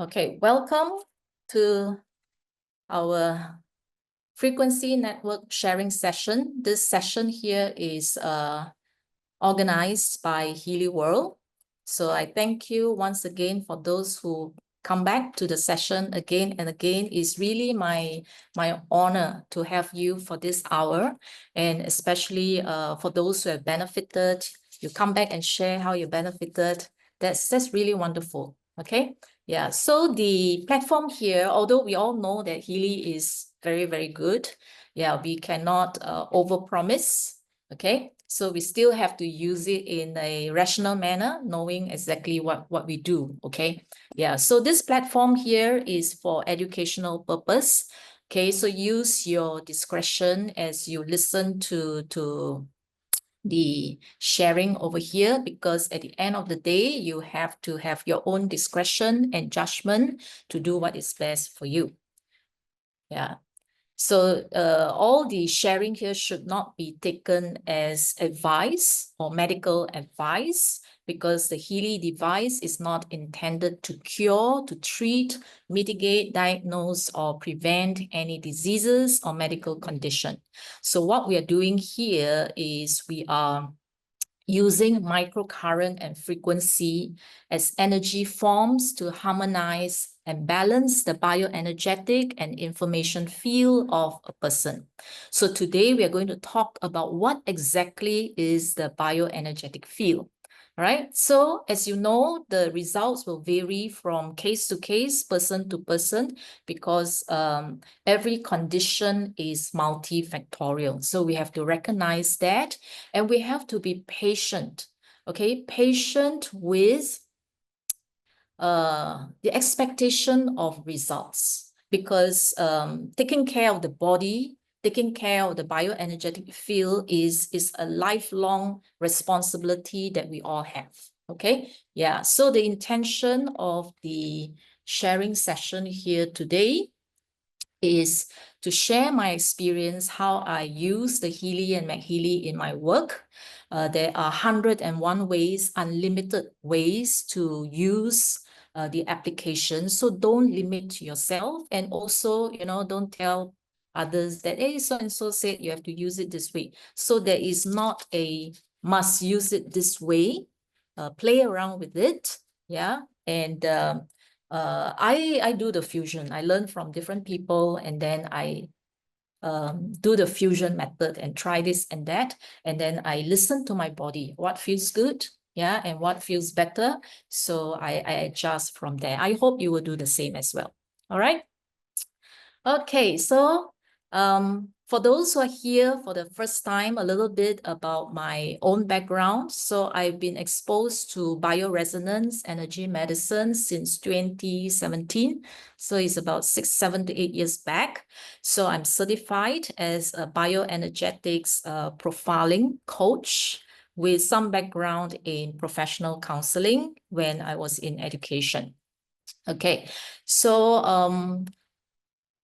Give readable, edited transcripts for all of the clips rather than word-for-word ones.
Okay, welcome to our frequency network sharing session. This session here is organized by Healy World. So I thank you once again for those who come back to the session again and again. It's really my honor to have you for this hour, and especially for those who have benefited. You come back and share how you benefited. That's really wonderful. Okay. Yeah, so the platform here, although we all know that Healy is very, very good, yeah, we cannot overpromise, okay? So we still have to use it in a rational manner, knowing exactly what we do, okay? Yeah, so this platform here is for educational purpose, okay? So use your discretion as you listen to the sharing over here, because at the end of the day, you have to have your own discretion and judgment to do what is best for you. Yeah. So all the sharing here should not be taken as advice or medical advice, because the Healy device is not intended to cure, to treat, mitigate, diagnose, or prevent any diseases or medical condition. So what we are doing here is we are using microcurrent and frequency as energy forms to harmonize and balance the bioenergetic and information field of a person. So today we are going to talk about what exactly is the bioenergetic field. All right, so as you know, the results will vary from case to case, person to person, because every condition is multifactorial. So we have to recognize that, and we have to be patient, okay? Patient with the expectation of results, because taking care of the body, taking care of the bioenergetic field is a lifelong responsibility that we all have, okay? Yeah, so the intention of the sharing session here today is to share my experience, how I use the Healy and McHealy in my work. There are 101 ways, unlimited ways to use the application. So don't limit yourself, and also, don't tell others that, hey, so-and-so said you have to use it this way. So there is not a must use it this way. Play around with it, yeah, and I do the fusion. I learn from different people, and then I do the fusion method and try this and that. And then I listen to my body, what feels good, yeah, and what feels better. So I adjust from there. I hope you will do the same as well. All right. Okay, so for those who are here for the first time, a little bit about my own background. So I've been exposed to bioresonance energy medicine since 2017. So it's about 6, 7 to 8 years back. So I'm certified as a bioenergetics profiling coach with some background in professional counseling when I was in education. Okay, so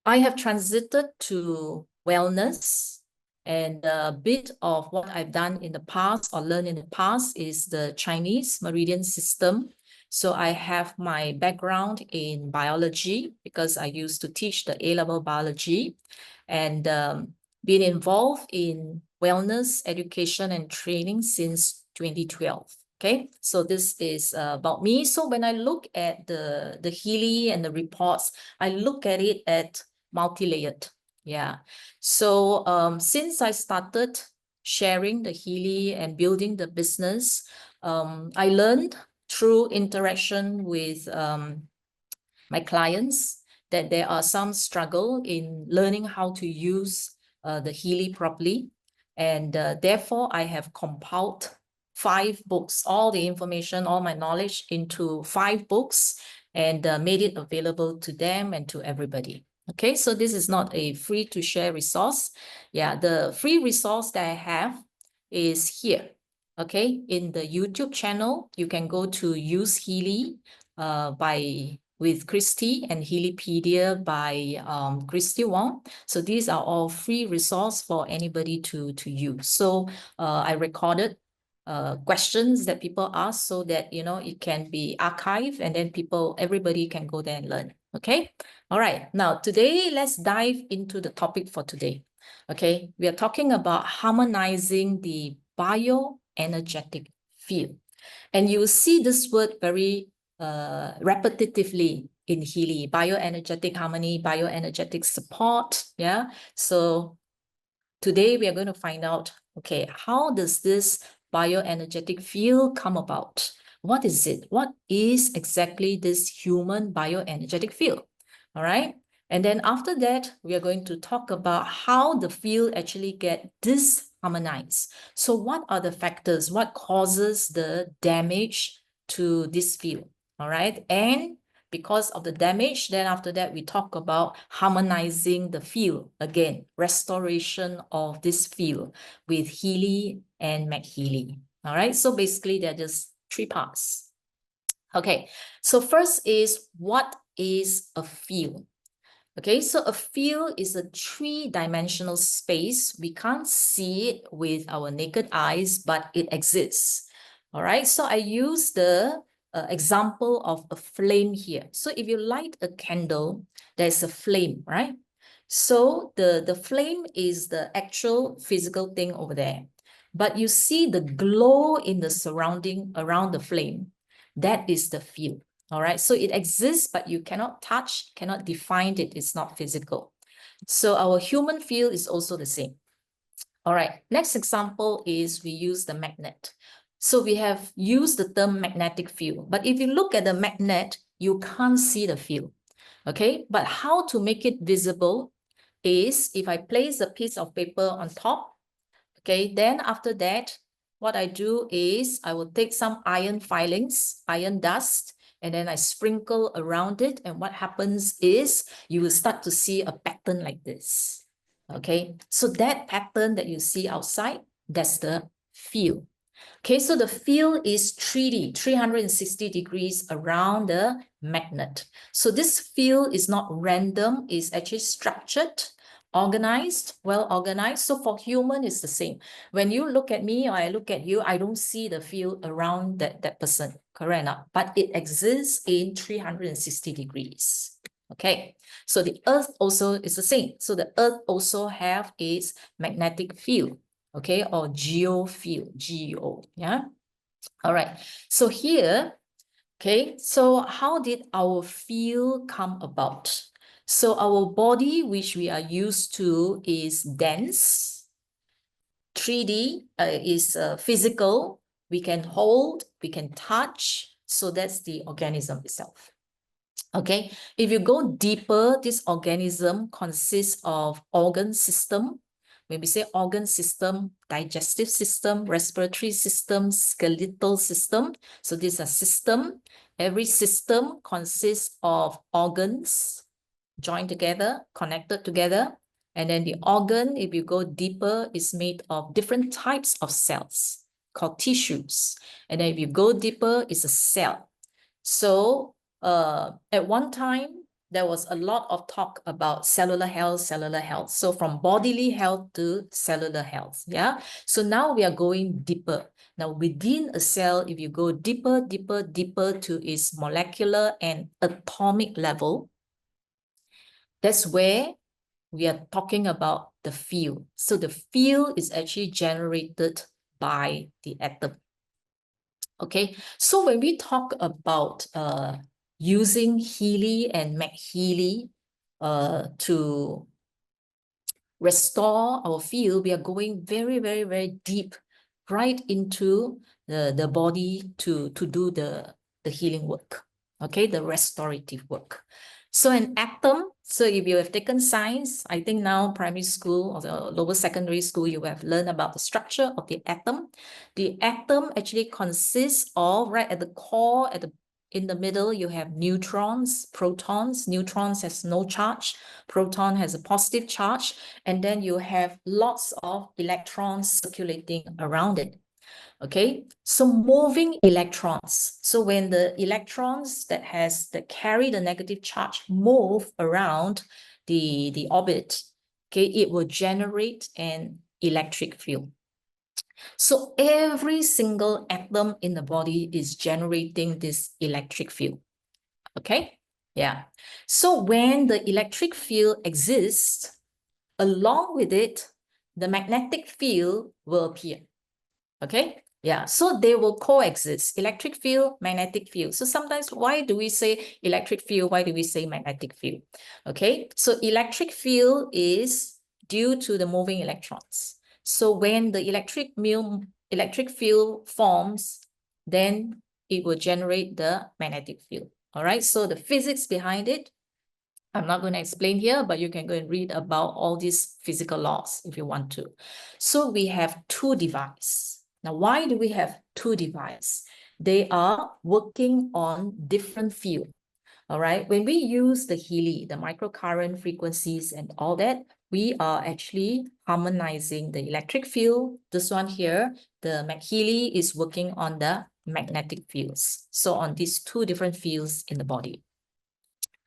I have transited to wellness, and a bit of what I've done in the past or learned in the past is the Chinese meridian system. So I have my background in biology, because I used to teach the A-level biology, and been involved in wellness, education, and training since 2012. Okay, so this is about me. So when I look at the Healy and the reports, I look at it at multi-layered. Yeah. So since I started sharing the Healy and building the business, I learned through interaction with my clients that there are some struggle in learning how to use the Healy properly. And therefore, I have compiled 5 books, all the information, all my knowledge into 5 books, and made it available to them and to everybody. Okay, so this is not a free to share resource. Yeah, the free resource that I have is here. Okay, in the YouTube channel, you can go to Use Healy with Christi, and Healypedia by Christi Wong. So these are all free resource for anybody to use. So I recorded questions that people ask so that, you know, it can be archived and then everybody can go there and learn. Okay. All right. Now, today, let's dive into the topic for today. Okay. We are talking about harmonizing the bioenergetic field. And you see this word very repetitively in Healy: bioenergetic harmony, bioenergetic support. Yeah. So today we are going to find out, okay, how does this bioenergetic field come about? What is it? What is exactly this human bioenergetic field? All right. And then after that, we are going to talk about how the field actually get disharmonized. So what are the factors? What causes the damage to this field? All right. And because of the damage, then after that, we talk about harmonizing the field. Again, restoration of this field with Healy and McHealy. All right. So basically, they're just three parts. Okay. So first is, what is a field? Okay, so a field is a three-dimensional space. We can't see it with our naked eyes, but it exists. All right, so I use the example of a flame here. So if you light a candle, there's a flame, right? So the flame is the actual physical thing over there. But you see the glow in the surrounding around the flame. That is the field. All right, so it exists, but you cannot touch, cannot define it. It's not physical. So our human field is also the same. All right, next example is we use the magnet. So we have used the term magnetic field, but if you look at the magnet, you can't see the field. Okay, but how to make it visible is if I place a piece of paper on top. Okay, then after that, what I do is I will take some iron filings, iron dust, and then I sprinkle around it. And what happens is you will start to see a pattern like this. Okay, so that pattern that you see outside, that's the field. Okay, so the field is 3D, 360 degrees around the magnet. So this field is not random, it's actually structured, organized, well organized. So for human, it's the same. When you look at me or I look at you, I don't see the field around that person, correct enough? But it exists in 360 degrees. Okay, so the earth also is the same. So the earth also have its magnetic field, okay, or geofield, geo, yeah. All right, so here, okay, so how did our field come about? So our body, which we are used to, is dense. 3D is physical. We can hold, we can touch. So that's the organism itself. Okay, if you go deeper, this organism consists of organ system. When we say organ system, digestive system, respiratory system, skeletal system. So these are system. Every system consists of organs joined together, connected together. And then the organ, if you go deeper, is made of different types of cells called tissues. And then if you go deeper, it's a cell. So at one time, there was a lot of talk about cellular health, cellular health. So from bodily health to cellular health, yeah? So now we are going deeper. Now within a cell, if you go deeper, deeper, deeper to its molecular and atomic level, that's where we are talking about the field. So the field is actually generated by the atom. Okay, so when we talk about using Healy and McHealy to restore our field, we are going very, very, very deep right into the body to do the healing work, okay, the restorative work. So an atom, so if you have taken science, I think now primary school or the lower secondary school, you have learned about the structure of the atom. The atom actually consists of, right at the core, in the middle, you have neutrons, protons. Neutrons has no charge. Proton has a positive charge. And then you have lots of electrons circulating around it. Okay, so moving electrons. So when the electrons that carry the negative charge move around the orbit, okay, it will generate an electric field. So every single atom in the body is generating this electric field. Okay? Yeah. So when the electric field exists, along with it, the magnetic field will appear. Okay? Yeah, so they will coexist, electric field, magnetic field. So sometimes, why do we say electric field? Why do we say magnetic field? Okay, so electric field is due to the moving electrons. So when the electric field forms, then it will generate the magnetic field. All right, so the physics behind it, I'm not going to explain here, but you can go and read about all these physical laws if you want to. So we have two devices. Now, why do we have two devices? They are working on different fields. All right. When we use the Healy, the microcurrent frequencies and all that, we are actually harmonizing the electric field. This one here, the Healy is working on the magnetic fields. So on these two different fields in the body.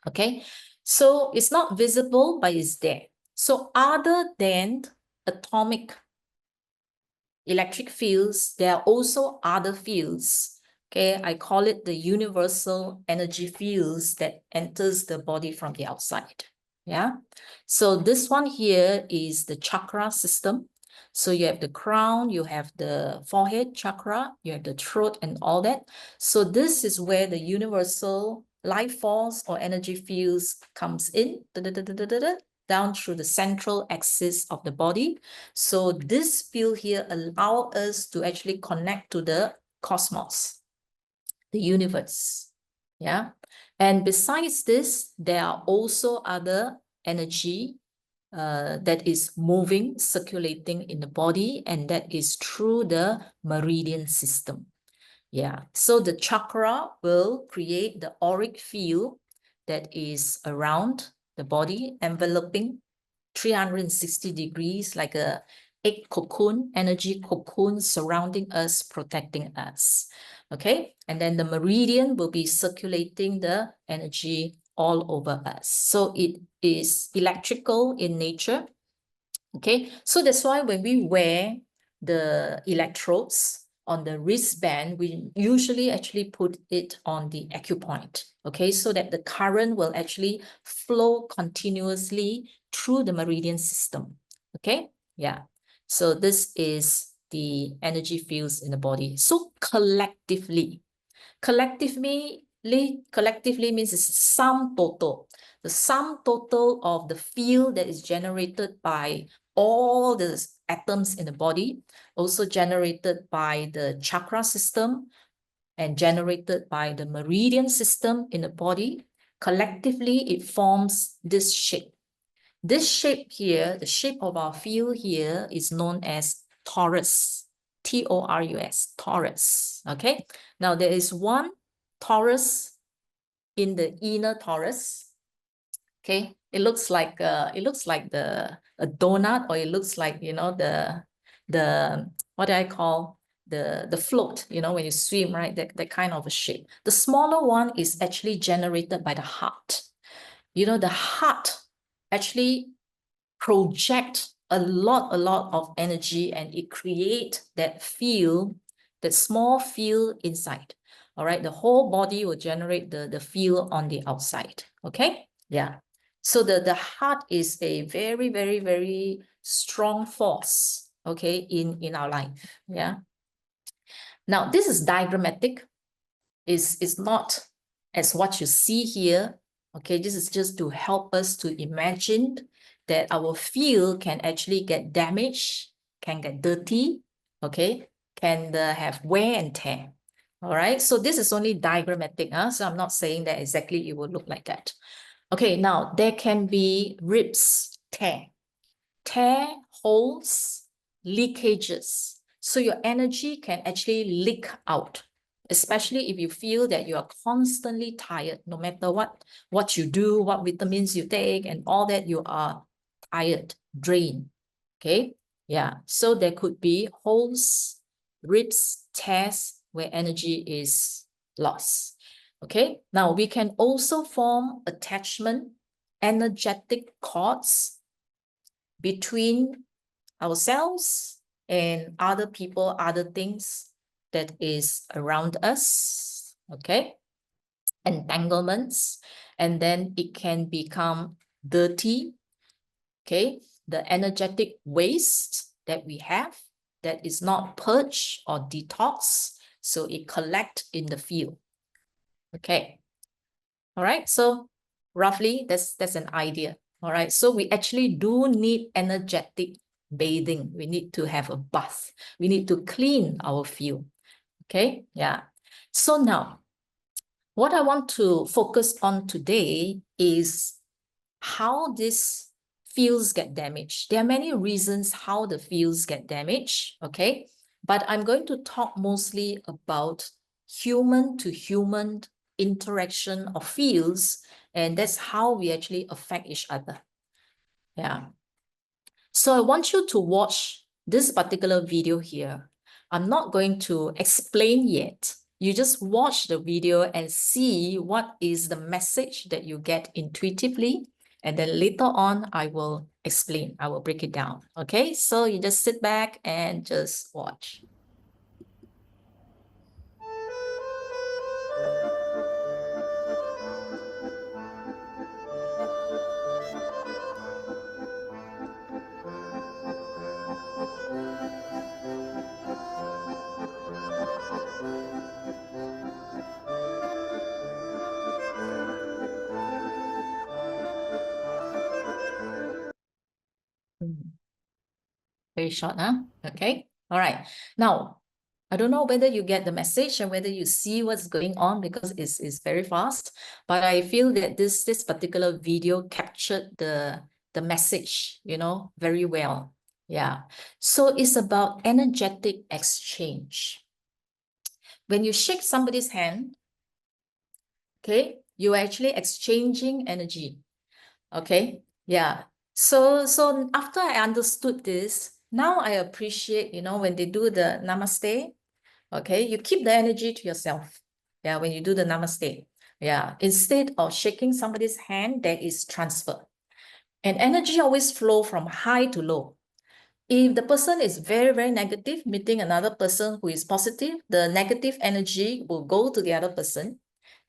Okay, so it's not visible, but it's there. So other than atomic electric fields, there are also other fields. Okay, I call it the universal energy fields that enters the body from the outside. Yeah, so this one here is the chakra system. So you have the crown, you have the forehead chakra, you have the throat and all that. So this is where the universal life force or energy fields comes in, down through the central axis of the body. So this field here allows us to actually connect to the cosmos, the universe. Yeah. And besides this, there are also other energy that is moving, circulating in the body, and that is through the meridian system. Yeah, so the chakra will create the auric field that is around the body, enveloping 360 degrees, like a egg cocoon, energy cocoon surrounding us, protecting us. Okay, and then the meridian will be circulating the energy all over us. So it is electrical in nature. Okay, so that's why when we wear the electrodes on the wristband, we usually actually put it on the acupoint. Okay, so that the current will actually flow continuously through the meridian system. Okay, yeah. So this is the energy fields in the body. So collectively means it's sum total. The sum total of the field that is generated by all the atoms in the body, also generated by the chakra system and generated by the meridian system in the body. Collectively, it forms this shape. This shape here, the shape of our field here is known as torus. T-O-R-U-S, torus. Okay. Now there is one torus in the inner torus. Okay, it looks like the a donut, or it looks like, you know, the what do I call the float, you know, when you swim, right? That kind of a shape. The smaller one is actually generated by the heart. You know, the heart actually project a lot of energy, and it create that field, that small field inside. All right, the whole body will generate the field on the outside. Okay, yeah. So the heart is a very strong force, okay, in our life. Yeah. Now this is diagrammatic. Is not as what you see here. Okay, this is just to help us to imagine that our field can actually get damaged, can get dirty, okay, can have wear and tear. All right, so this is only diagrammatic, so I'm not saying that exactly it will look like that. Okay, now there can be rips, tear, holes, leakages. So your energy can actually leak out, especially if you feel that you are constantly tired, no matter what you do, what vitamins you take and all that, you are tired, drained. Okay, yeah. So there could be holes, rips, tears where energy is lost. Okay, now we can also form attachment, energetic cords between ourselves and other people, other things that is around us, okay? Entanglements, and then it can become dirty, okay? The energetic waste that we have that is not purged or detox, so it collects in the field, okay? All right, so roughly that's an idea. All right, so we actually do need energetic bathing. We need to have a bath. We need to clean our field. Okay, yeah. So now, what I want to focus on today is how these fields get damaged. There are many reasons how the fields get damaged, okay? But I'm going to talk mostly about human to human interaction of fields, and that's how we actually affect each other. Yeah. So I want you to watch this particular video here. I'm not going to explain yet. You just watch the video and see what is the message that you get intuitively. And then later on, I will explain. I will break it down. Okay, so you just sit back and just watch. Very short, huh? Okay. All right. Now, I don't know whether you get the message and whether you see what's going on because it's very fast, but I feel that this particular video captured the message, you know, very well. Yeah. So it's about energetic exchange. When you shake somebody's hand, okay, you're actually exchanging energy. Okay. Yeah. So after I understood this, now I appreciate, you know, when they do the namaste, okay, you keep the energy to yourself. Yeah, when you do the namaste. Yeah, instead of shaking somebody's hand, there is transfer. And energy always flow from high to low. If the person is very, very negative, meeting another person who is positive, the negative energy will go to the other person.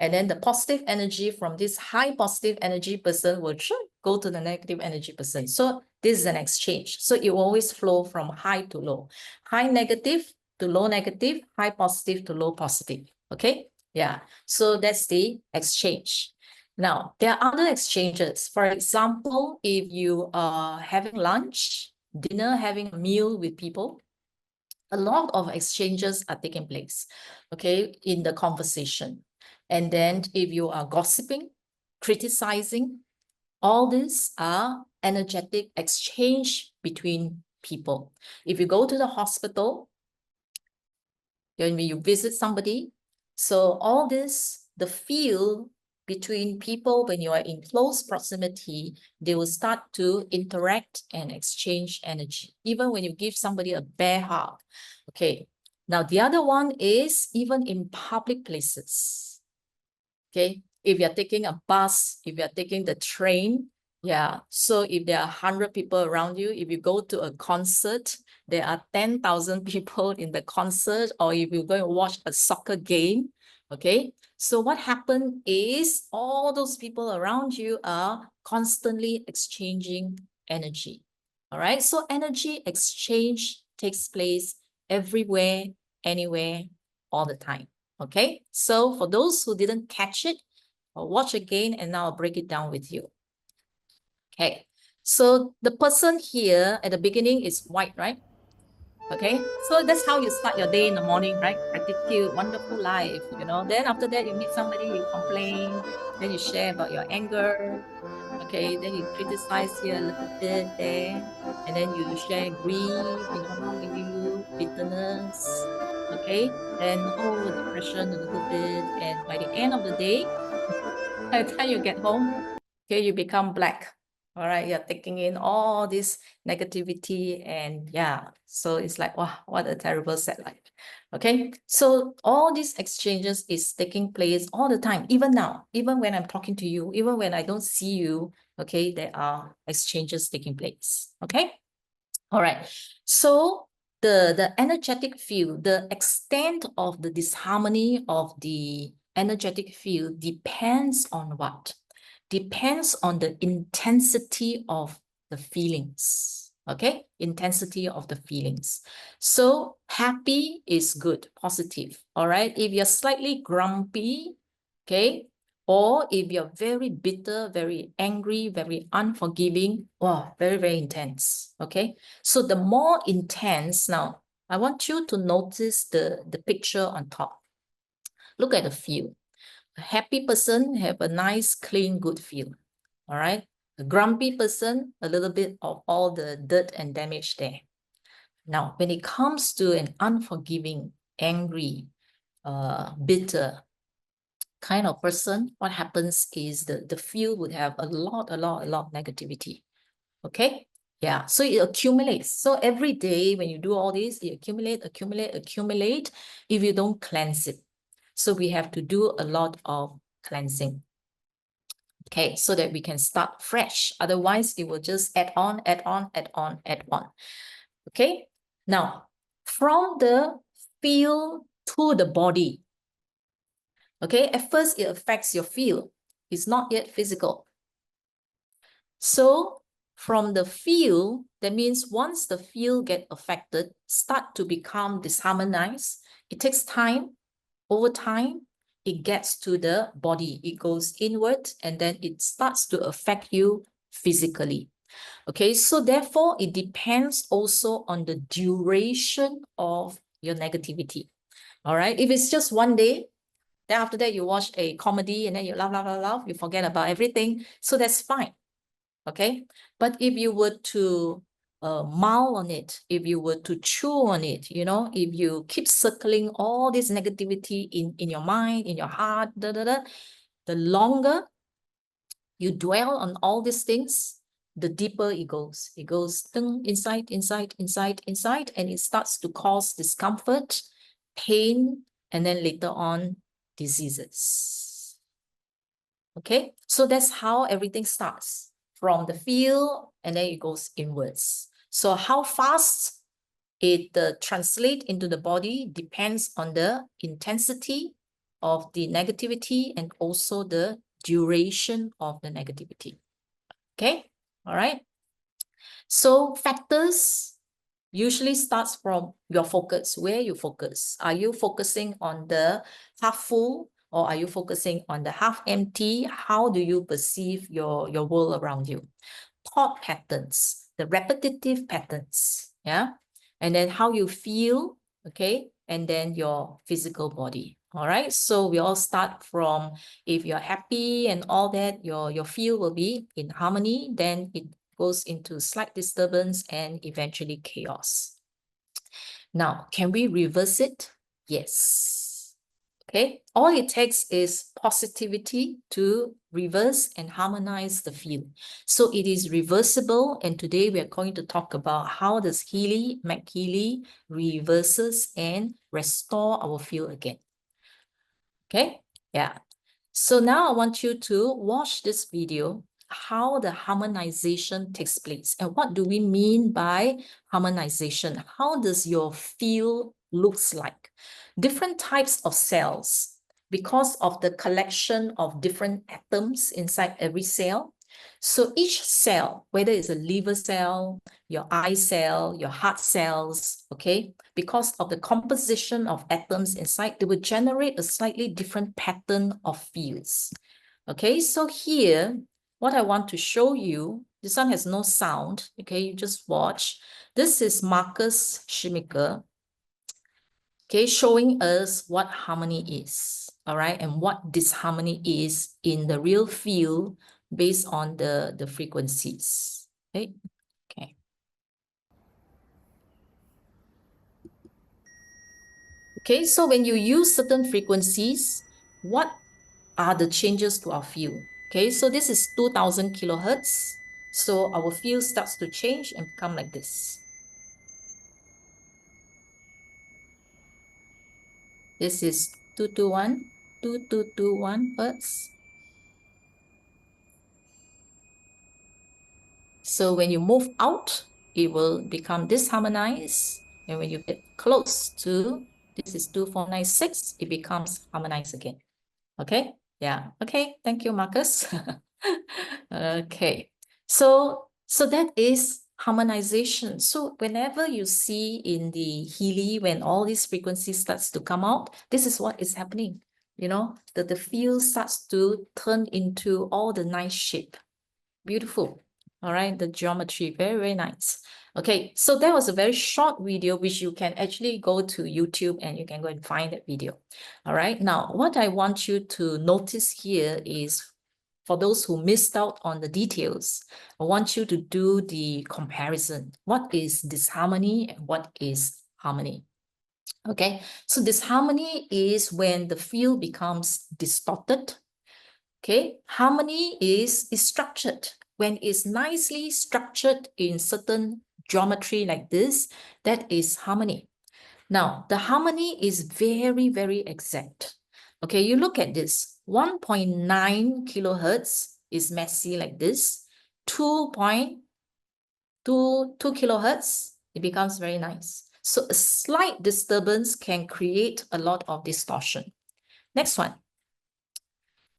And then the positive energy from this high positive energy person will go to the negative energy person. So this is an exchange. So it will always flow from high to low. High negative to low negative, high positive to low positive. Okay? Yeah. So that's the exchange. Now, there are other exchanges. For example, if you are having lunch, dinner, having a meal with people, a lot of exchanges are taking place, okay, in the conversation. And then if you are gossiping, criticizing, all these are energetic exchange between people. If you go to the hospital, when you visit somebody, so all this, the feel between people when you are in close proximity, they will start to interact and exchange energy. Even when you give somebody a bear hug. Okay. Now, the other one is even in public places. Okay. If you're taking a bus, if you're taking the train, yeah. So if there are 100 people around you, if you go to a concert, there are 10,000 people in the concert, or if you go and watch a soccer game, okay? So what happened is all those people around you are constantly exchanging energy, all right? So energy exchange takes place everywhere, anywhere, all the time, okay? So for those who didn't catch it, I'll watch again and now I'll break it down with you. Okay, so the person here at the beginning is white, right? Okay, so that's how you start your day in the morning, right? Gratitude, wonderful life, you know. Then after that, you meet somebody, you complain, then you share about your anger. Okay, then you criticize here a little bit there, and then you share grief, you know, how are you, bitterness. Okay, then oh, depression a little bit, and by the end of the day, by the time you get home, okay, you become black. All right, you're taking in all this negativity, and yeah, so it's like, wow, what a terrible sad life. Okay, so all these exchanges is taking place all the time, even now, even when I'm talking to you, even when I don't see you, okay, there are exchanges taking place. Okay, all right, so the energetic field, the extent of the disharmony of the energetic field depends on what? Depends on the intensity of the feelings. Okay, intensity of the feelings. So happy is good, positive. All right. If you're slightly grumpy, okay, or if you're very bitter, very angry, very unforgiving, wow, very, very intense. Okay. So the more intense, now I want you to notice the picture on top. Look at the feel. A happy person have a nice, clean, good feel. All right. A grumpy person, a little bit of all the dirt and damage there. Now, when it comes to an unforgiving, angry, bitter kind of person, what happens is the field would have a lot negativity. Okay. Yeah. So it accumulates. So every day when you do all this, it accumulate if you don't cleanse it. So we have to do a lot of cleansing. Okay, so that we can start fresh. Otherwise, it will just add on. Okay, now from the feel to the body. Okay, at first it affects your feel. It's not yet physical. So from the feel, that means once the feel get affected, start to become disharmonized. It takes time. Over time, it gets to the body. It goes inward and then it starts to affect you physically. Okay, so therefore, it depends also on the duration of your negativity. All right, if it's just one day, then after that, you watch a comedy and then you laugh, you forget about everything. So that's fine. Okay, but if you were to mull on it, if you were to chew on it, you know, if you keep circling all this negativity in your mind, in your heart, the longer you dwell on all these things, the deeper it goes. It goes inside, and it starts to cause discomfort, pain, and then later on, diseases. Okay, so that's how everything starts. From the feel, and then it goes inwards. So how fast it translates into the body depends on the intensity of the negativity and also the duration of the negativity. Okay, all right. So factors usually starts from your focus, where you focus. Are you focusing on the half full or are you focusing on the half empty? How do you perceive your world around you? Thought patterns, the repetitive patterns, yeah? And then how you feel, okay? And then your physical body, all right? So we all start from, if you're happy and all that, your feel will be in harmony, then it goes into slight disturbance and eventually chaos. Now, can we reverse it? Yes. Okay, all it takes is positivity to reverse and harmonize the field. So it is reversible, and today we are going to talk about how does McHealy reverses and restore our field again. Okay, yeah. So now I want you to watch this video, how the harmonization takes place. And what do we mean by harmonization? How does your field looks like? Different types of cells, because of the collection of different atoms inside every cell. So each cell, whether it's a liver cell, your eye cell, your heart cells, okay, because of the composition of atoms inside, they will generate a slightly different pattern of fields. Okay, so here, what I want to show you, this one has no sound, okay, you just watch. This is Marcus Schmicker, okay, showing us what harmony is, all right, and what disharmony is in the real field based on the frequencies, okay? Okay. Okay, so when you use certain frequencies, what are the changes to our field? Okay, so this is 2000 kilohertz. So our field starts to change and become like this. This is 2221 hertz. So when you move out, it will become disharmonized. And when you get close to, this is 2496, it becomes harmonized again. Okay, yeah, okay, thank you, Marcus. Okay, so that is harmonization. So whenever you see in the Healy, when all these frequencies starts to come out, this is what is happening. You know, that the field starts to turn into all the nice shape. Beautiful. All right, the geometry, very, very nice. Okay, so that was a very short video, which you can actually go to YouTube and you can go and find that video. All right, now what I want you to notice here is, for those who missed out on the details, I want you to do the comparison. What is disharmony and what is harmony? Okay, so disharmony is when the field becomes distorted. Okay, harmony is structured. When it's nicely structured in certain geometry like this, that is harmony. Now, the harmony is very, very exact. Okay, you look at this. 1.9 kilohertz is messy like this. 2.22 kilohertz, it becomes very nice. So a slight disturbance can create a lot of distortion. Next one.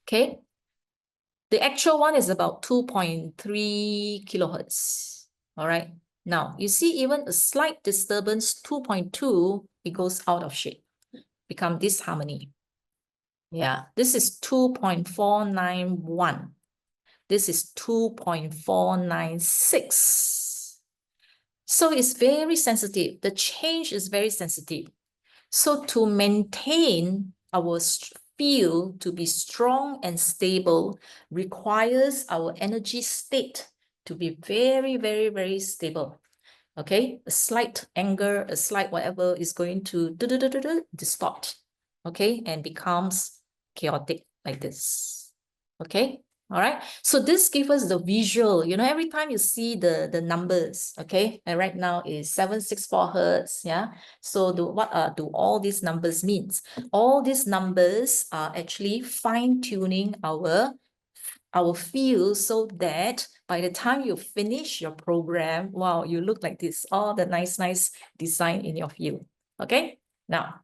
Okay, the actual one is about 2.3 kilohertz. All right. Now, you see even a slight disturbance, 2.2, it goes out of shape, become disharmony. Yeah, this is 2.491. This is 2.496. So it's very sensitive. The change is very sensitive. So to maintain our field to be strong and stable requires our energy state to be very, very, very stable. Okay, a slight anger, a slight whatever is going to distort, okay, and becomes chaotic like this. Okay, all right. So this gives us the visual, you know, every time you see the numbers, okay, and right now is 764 hertz, yeah. So what do all these numbers means? All these numbers are actually fine-tuning our field so that by the time you finish your program, wow, you look like this, all the nice design in your field. Okay, now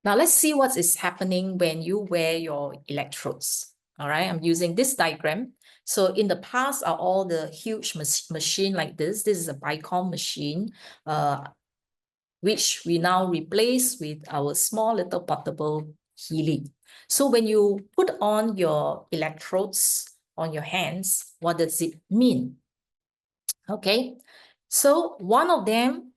let's see what is happening when you wear your electrodes. All right, I'm using this diagram. So in the past are all the huge machine like this. This is a Bicom machine, which we now replace with our small little portable Healy. So when you put on your electrodes on your hands, what does it mean? Okay, so one of them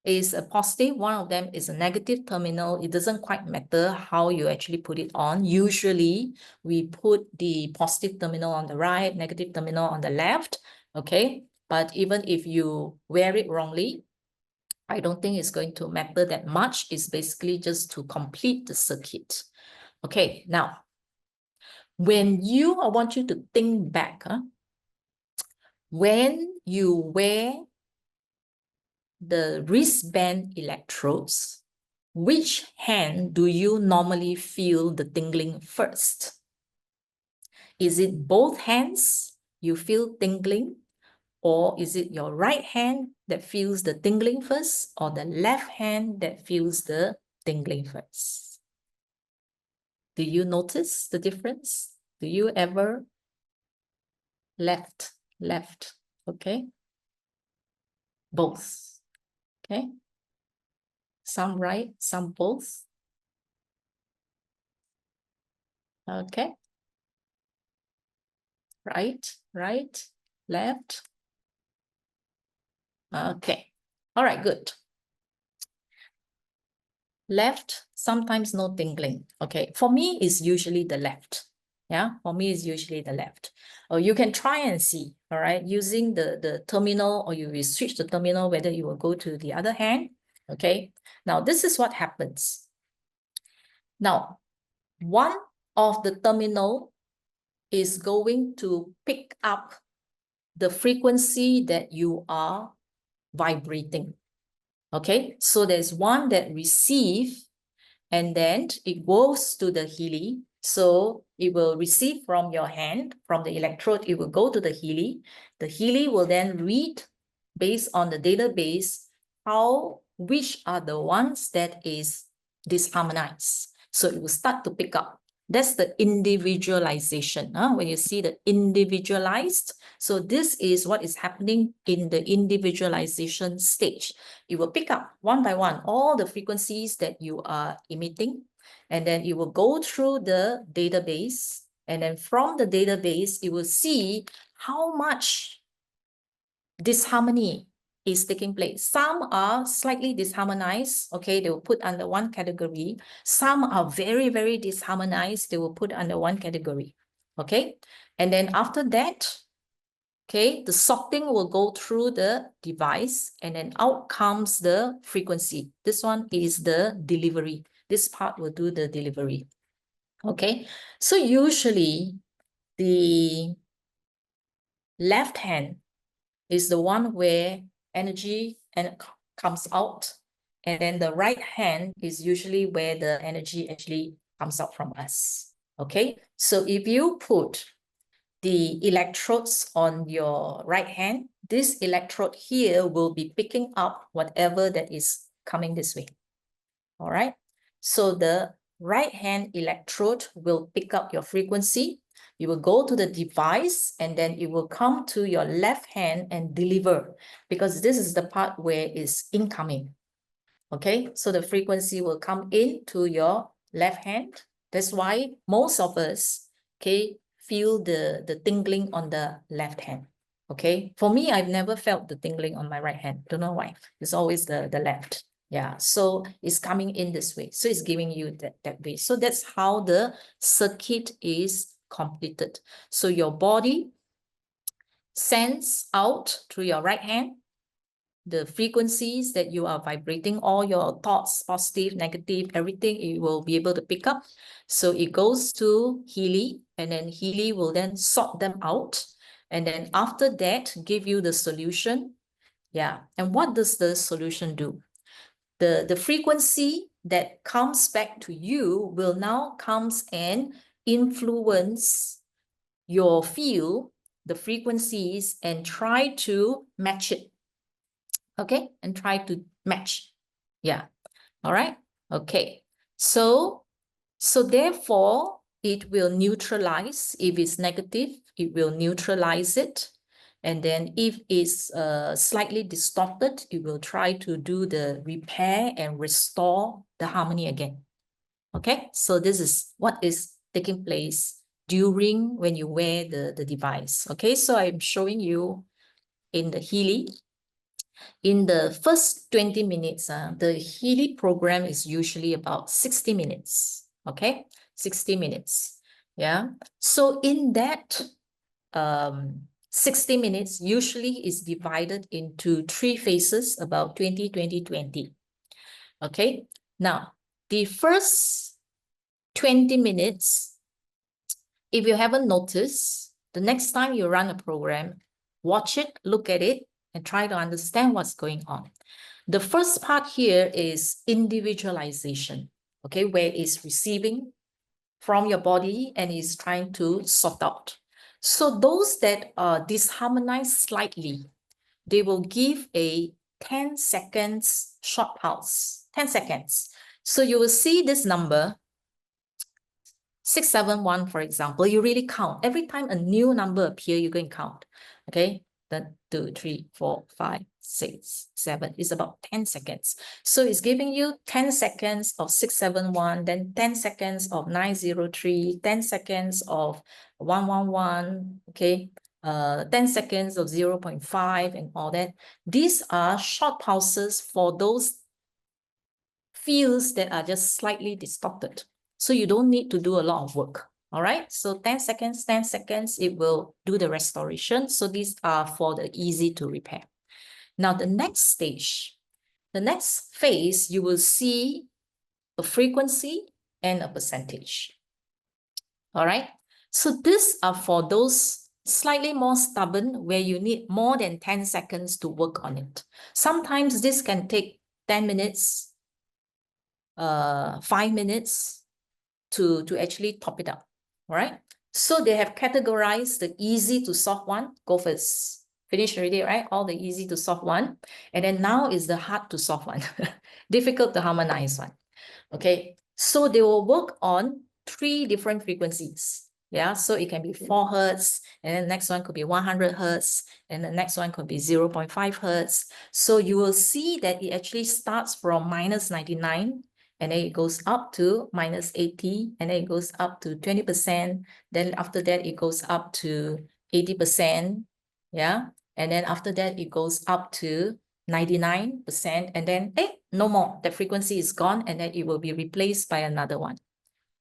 is a positive, one of them is a negative terminal. It doesn't quite matter how you actually put it on. Usually, we put the positive terminal on the right, negative terminal on the left, okay? But even if you wear it wrongly, I don't think it's going to matter that much. It's basically just to complete the circuit. Okay, now, I want you to think back. When you wear the wristband electrodes, which hand do you normally feel the tingling first? Is it both hands you feel tingling? Or is it your right hand that feels the tingling first, or the left hand that feels the tingling first? Do you notice the difference? Do you ever left, okay? Both, okay? Some right, some both. Okay. Right, left. Okay. All right, good. Left, sometimes no tingling. Okay, for me, it's usually the left. Yeah, for me, it's usually the left. Or you can try and see, all right, using the terminal, or you will switch the terminal, whether you will go to the other hand. Okay, now this is what happens. Now, one of the terminal is going to pick up the frequency that you are vibrating. Okay, so there's one that receive, and then it goes to the Healy. So it will receive from your hand, from the electrode, it will go to the Healy. The Healy will then read based on the database, which are the ones that is disharmonized. So it will start to pick up. That's the individualization. When you see the individualized, so this is what is happening in the individualization stage. It will pick up one by one all the frequencies that you are emitting, and then it will go through the database. And then from the database, it will see how much disharmony is taking place. Some are slightly disharmonized, okay, they will put under one category. Some are very, very disharmonized, they will put under one category, okay? And then after that, okay, the sorting will go through the device, and then out comes the frequency. This one is the delivery. This part will do the delivery, okay? So usually the left hand is the one where energy comes out, and then the right hand is usually where the energy actually comes out from us. Okay, so if you put the electrodes on your right hand, this electrode here will be picking up whatever that is coming this way. All right, so the right hand electrode will pick up your frequency. You will go to the device, and then it will come to your left hand and deliver, because this is the part where it's incoming. Okay, so the frequency will come in to your left hand. That's why most of us, okay, feel the tingling on the left hand. Okay, for me, I've never felt the tingling on my right hand. Don't know why. It's always the left. Yeah, so it's coming in this way. So it's giving you that way. So that's how the circuit is completed. So your body sends out through your right hand the frequencies that you are vibrating, all your thoughts, positive, negative, everything, it will be able to pick up. So it goes to Healy, and then Healy will then sort them out. And then after that, give you the solution. Yeah. And what does the solution do? The frequency that comes back to you will now comes and influence your field, the frequencies, and try to match it. Okay, and try to match. Yeah. All right. Okay. So therefore, it will neutralize. If it's negative, it will neutralize it. And then if it's slightly distorted, it will try to do the repair and restore the harmony again. Okay, so this is what is taking place during when you wear the device. Okay, so I'm showing you in the Healy. In the first 20 minutes, the Healy program is usually about 60 minutes. Okay, 60 minutes. Yeah, so in that 60 minutes usually is divided into 3 phases, about 20, 20, 20. Okay, now the first 20 minutes, if you haven't noticed, the next time you run a program, watch it, look at it, and try to understand what's going on. The first part here is individualization, okay, where it's receiving from your body and is trying to sort out. So those that are disharmonized slightly, they will give a 10 seconds short pulse, 10 seconds. So you will see this number, 671, for example, you really count. Every time a new number appears, you can count. Okay, then 2, 3, 4, 5, 6, 7. It's about 10 seconds. So it's giving you 10 seconds of 671, then 10 seconds of 903, 10 seconds of 111, okay, 10 seconds of 0.5 and all that. These are short pulses for those fields that are just slightly distorted. So you don't need to do a lot of work. All right, so 10 seconds, 10 seconds, it will do the restoration. So these are for the easy to repair. Now the next stage, the next phase, you will see a frequency and a percentage. All right, so these are for those slightly more stubborn, where you need more than 10 seconds to work on it. Sometimes this can take 10 minutes, 5 minutes to actually top it up. All right, so they have categorized the easy to soft one. Go first. Finish already, right? All the easy to solve one. And then now is the hard to solve one. Difficult to harmonize one. Okay, so they will work on 3 different frequencies. Yeah, so it can be 4 hertz, and then the next one could be 100 hertz, and the next one could be 0.5 hertz. So you will see that it actually starts from -99, and then it goes up to -80, and then it goes up to 20%. Then after that, it goes up to 80%. Yeah, and then after that, it goes up to 99%, and then no more. The frequency is gone, and then it will be replaced by another one.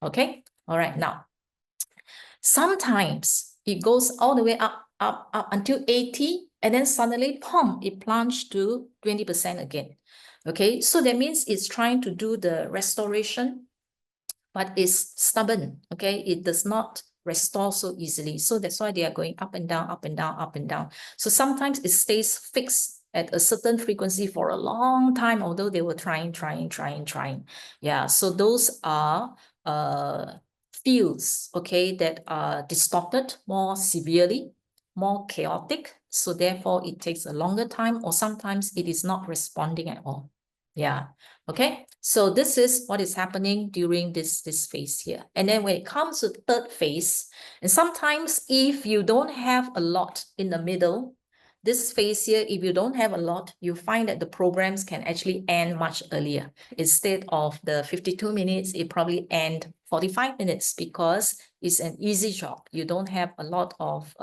Okay, all right. Now, sometimes it goes all the way up until 80, and then suddenly, pom, it plunged to 20% again. Okay, so that means it's trying to do the restoration, but it's stubborn. Okay, it does not restore so easily. So that's why they are going up and down, up and down, up and down. So sometimes it stays fixed at a certain frequency for a long time, although they were trying. Yeah, so those are fields, okay, that are distorted more severely, more chaotic. So therefore, it takes a longer time, or sometimes it is not responding at all. Yeah, okay. So this is what is happening during this phase here. And then when it comes to the third phase, and sometimes if you don't have a lot in the middle, this phase here, if you don't have a lot, you find that the programs can actually end much earlier. Instead of the 52 minutes, it probably end 45 minutes because it's an easy job. You don't have a lot of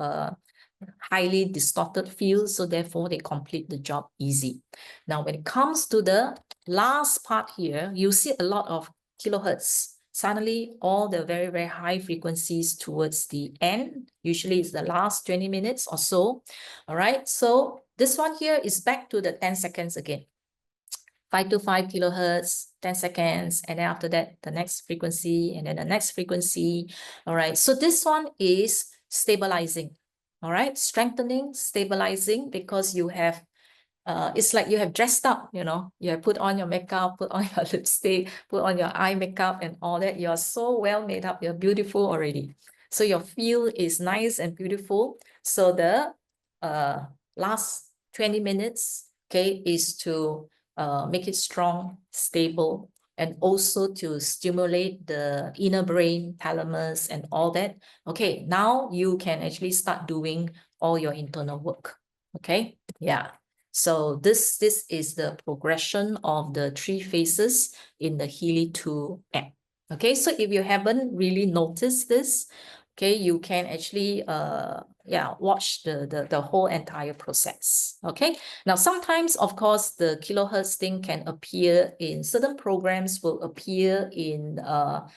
highly distorted fields, so therefore they complete the job easy. Now, when it comes to the last part here, you see a lot of kilohertz. Suddenly, all the very, very high frequencies towards the end, usually it's the last 20 minutes or so. All right, so this one here is back to the 10 seconds again. 525 kilohertz, 10 seconds, and then after that, the next frequency, and then the next frequency. All right, so this one is stabilizing. All right, strengthening, stabilizing, because you have it's like you have dressed up, you know, you have put on your makeup, put on your lipstick, put on your eye makeup and all that. You're so well made up, you're beautiful already. So your feel is nice and beautiful. So the last 20 minutes, okay, is to make it strong, stable, and also to stimulate the inner brain, thalamus, and all that. Okay, now you can actually start doing all your internal work. Okay, yeah. So this is the progression of the 3 phases in the Healy 2 app. Okay, so if you haven't really noticed this, okay, you can actually watch the whole entire process. Okay, now sometimes, of course, the kilohertz thing can appear in certain programs, will appear in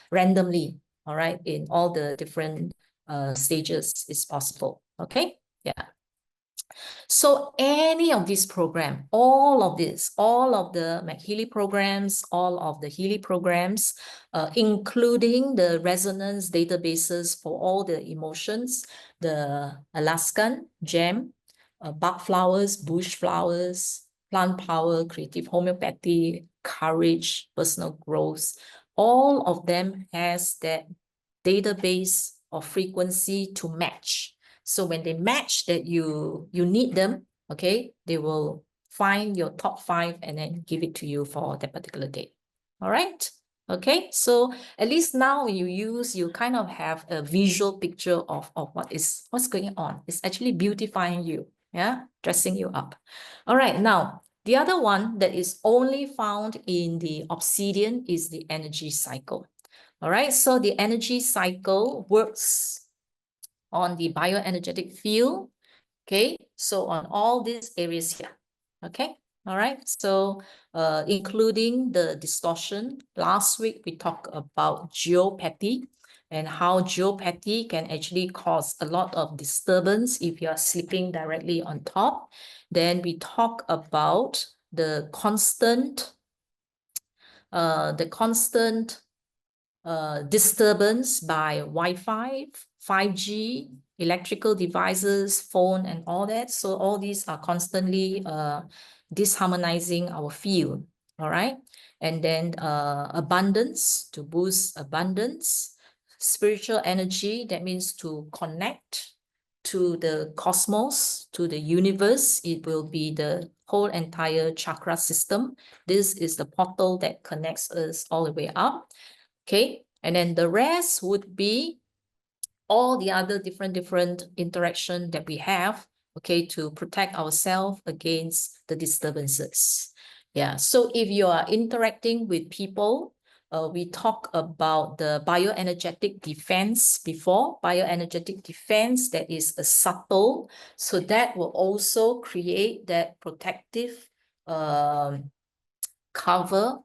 randomly, all right, in all the different stages is possible. Okay, yeah. So any of this program, all of this, all of the Healy programs, all of the Healy programs, including the resonance databases for all the emotions, the Alaskan, gem, bug flowers, bush flowers, plant power, creative homeopathy, courage, personal growth, all of them has that database of frequency to match. So when they match that you need them, okay, they will find your top 5 and then give it to you for that particular day. All right. Okay, so at least now when you use, you kind of have a visual picture of what's going on. It's actually beautifying you, yeah, dressing you up. All right, now the other one that is only found in the obsidian is the energy cycle. All right, so the energy cycle works on the bioenergetic field. Okay, so on all these areas here. Okay, all right, so including the distortion. Last week we talked about geopathy and how geopathy can actually cause a lot of disturbance if you are sleeping directly on top. Then we talk about the constant disturbance by Wi-Fi, 5G, electrical devices, phone, and all that. So all these are constantly disharmonizing our field, all right? And then abundance, to boost abundance. Spiritual energy, that means to connect to the cosmos, to the universe. It will be the whole entire chakra system. This is the portal that connects us all the way up. Okay, and then the rest would be all the other different interaction that we have, okay, to protect ourselves against the disturbances. Yeah, so if you are interacting with people, we talk about the bioenergetic defense before. Bioenergetic defense, that is a subtle, so that will also create that protective cover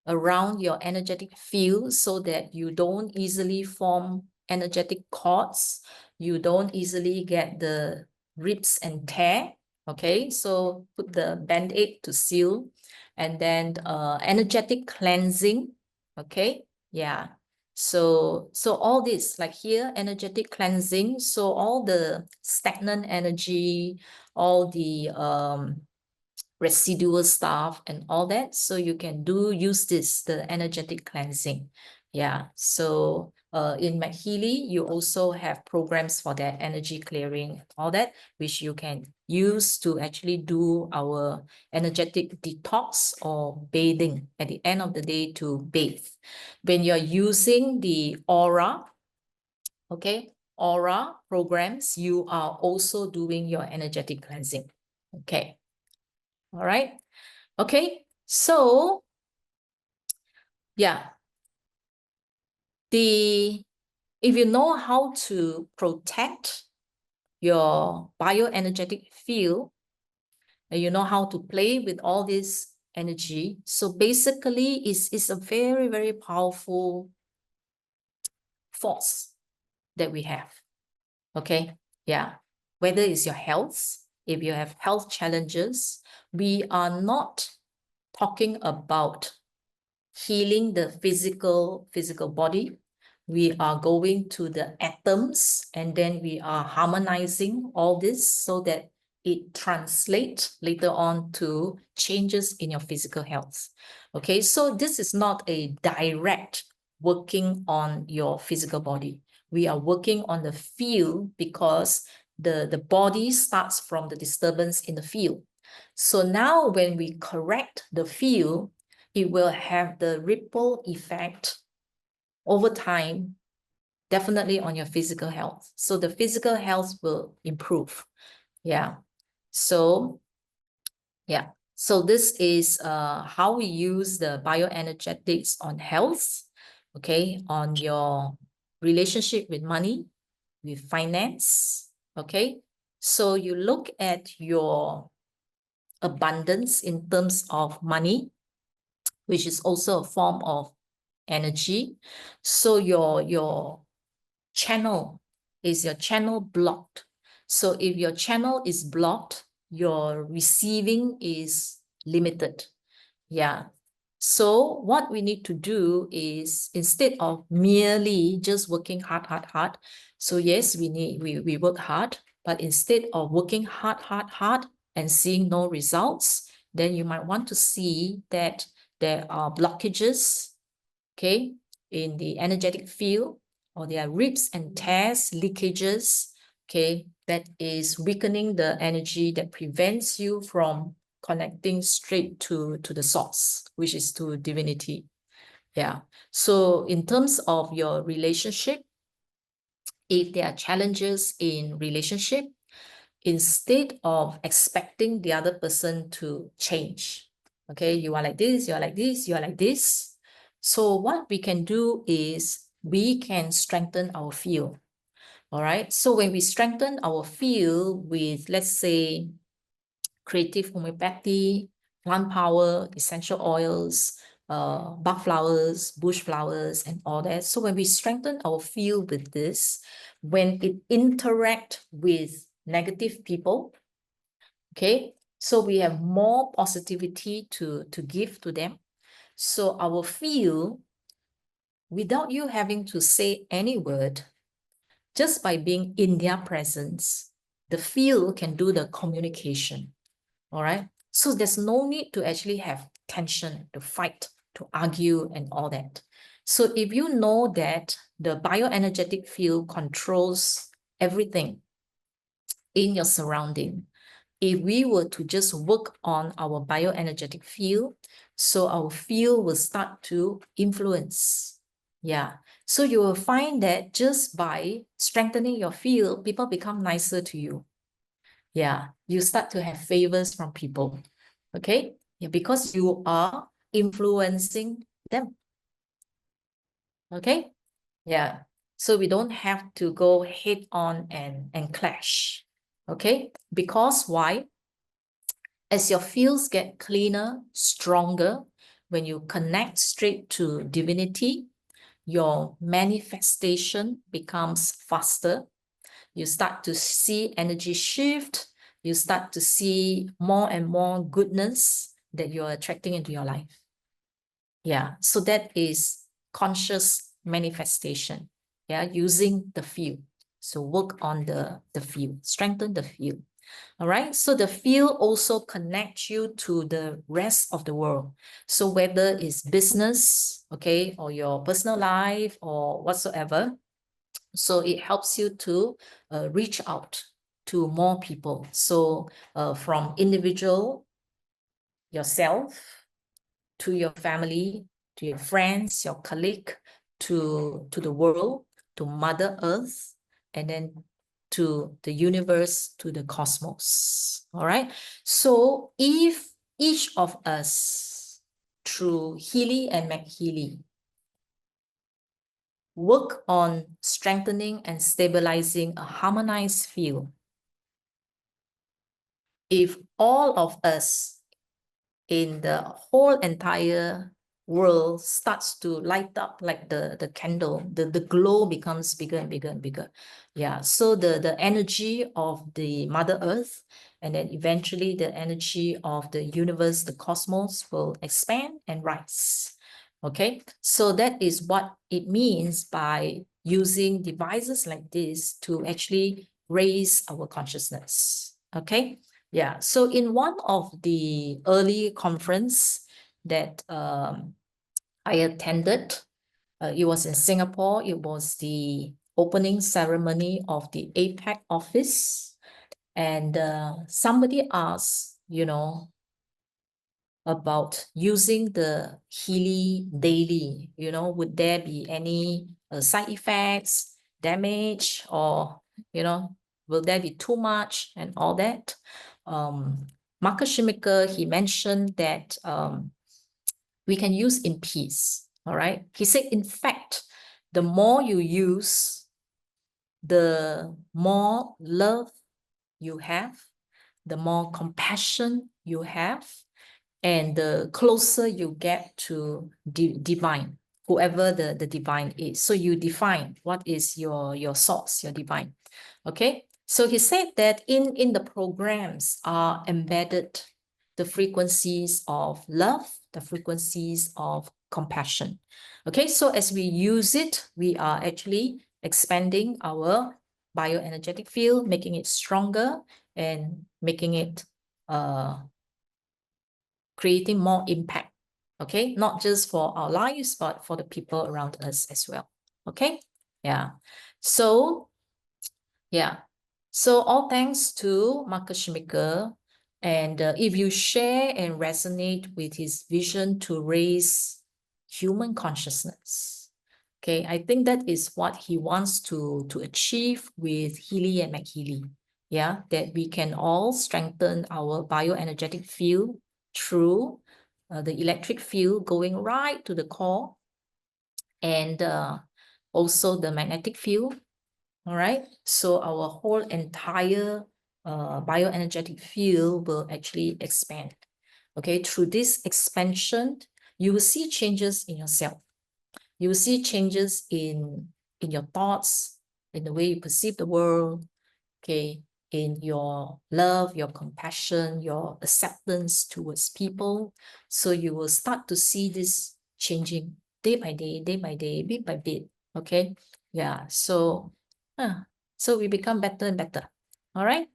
around your energetic field so that you don't easily form energetic cords. You don't easily get the rips and tear. Okay, so put the band-aid to seal. And then energetic cleansing. Okay, yeah. So all this, like here, energetic cleansing. So all the stagnant energy, all the residual stuff and all that. So you can use this, the energetic cleansing. Yeah. So in Healy, you also have programs for that energy clearing, all that, which you can use to actually do our energetic detox or bathing at the end of the day to bathe. When you're using the aura, okay, aura programs, you are also doing your energetic cleansing. Okay. All right. Okay, so yeah, if you know how to protect your bioenergetic field, and you know how to play with all this energy, so basically it's a very, very powerful force that we have. Okay, yeah, whether it's your health, if you have health challenges, we are not talking about healing the physical body. We are going to the atoms, and then we are harmonizing all this so that it translates later on to changes in your physical health. Okay, so this is not a direct working on your physical body. We are working on the field because the body starts from the disturbance in the field. So now when we correct the field, it will have the ripple effect over time, definitely on your physical health. So the physical health will improve. Yeah. So, yeah. So this is how we use the bioenergetics on health, okay, on your relationship with money, with finance, okay. So you look at your abundance in terms of money, which is also a form of energy. So your channel, is your channel blocked? So if your channel is blocked, your receiving is limited. Yeah. So what we need to do is, instead of merely just working hard, so yes, we work hard, but instead of working hard and seeing no results, then you might want to see that there are blockages, okay, in the energetic field, or there are rips and tears, leakages, okay, that is weakening the energy, that prevents you from connecting straight to the source, which is to divinity. Yeah. So in terms of your relationship, if there are challenges in relationship, instead of expecting the other person to change, okay, you are like this, you are like this, you are like this. So what we can do is we can strengthen our field. All right. So when we strengthen our field with, let's say, creative homeopathy, plant power, essential oils, bug flowers, bush flowers, and all that. So when we strengthen our field with this, when it interact with negative people, okay, so we have more positivity to give to them. So our field, without you having to say any word, just by being in their presence, the field can do the communication. All right. So there's no need to actually have tension, to fight, to argue, and all that. So if you know that the bioenergetic field controls everything, in your surrounding. If we were to just work on our bioenergetic field, so our field will start to influence. Yeah. So you will find that just by strengthening your field, people become nicer to you. Yeah. You start to have favors from people. Okay. Yeah, because you are influencing them. Okay. Yeah. So we don't have to go head on and clash. Okay. Because why? As your fields get cleaner, stronger, when you connect straight to divinity, your manifestation becomes faster. You start to see energy shift. You start to see more and more goodness that you're attracting into your life. Yeah, so that is conscious manifestation. Yeah, using the field. So work on the field, strengthen the field. All right, so the field also connects you to the rest of the world. So whether it's business, okay, or your personal life or whatsoever, so it helps you to reach out to more people. So from individual, yourself, to your family, to your friends, your colleague, to the world, to Mother Earth, and then to the universe, to the cosmos. All right. So if each of us, through Healy and McHealy, work on strengthening and stabilizing a harmonized field, if all of us in the whole entire world starts to light up like the candle, the glow becomes bigger and bigger and bigger. Yeah, so the energy of the Mother Earth, and then eventually the energy of the universe, the cosmos, will expand and rise. Okay, so that is what it means by using devices like this to actually raise our consciousness. Okay. Yeah, so in one of the early conference that I attended, it was in Singapore. It was the opening ceremony of the APEC office. And somebody asked, about using the Healy daily, would there be any side effects, damage, or, will there be too much and all that? Marcus Schimicker, he mentioned that we can use in peace, all right? He said, in fact, the more you use, the more love you have, the more compassion you have, and the closer you get to divine, whoever the divine is. So you define what is your source, your divine. Okay. So he said that in the programs are embedded the frequencies of love, the frequencies of compassion. Okay. So as we use it, we are actually expanding our bioenergetic field, making it stronger and making it creating more impact, okay? Not just for our lives, but for the people around us as well, okay? Yeah. So, yeah. So all thanks to Marcus Schimicker. And if you share and resonate with his vision to raise human consciousness, okay, I think that is what he wants to achieve with Healy and McHealy. Yeah, that we can all strengthen our bioenergetic field through the electric field going right to the core, and also the magnetic field. All right. So our whole entire bioenergetic field will actually expand. Okay. Through this expansion, you will see changes in yourself. You will see changes in your thoughts, in the way you perceive the world, okay, in your love, your compassion, your acceptance towards people. So you will start to see this changing day by day, bit by bit. Okay. Yeah. So we become better and better. All right.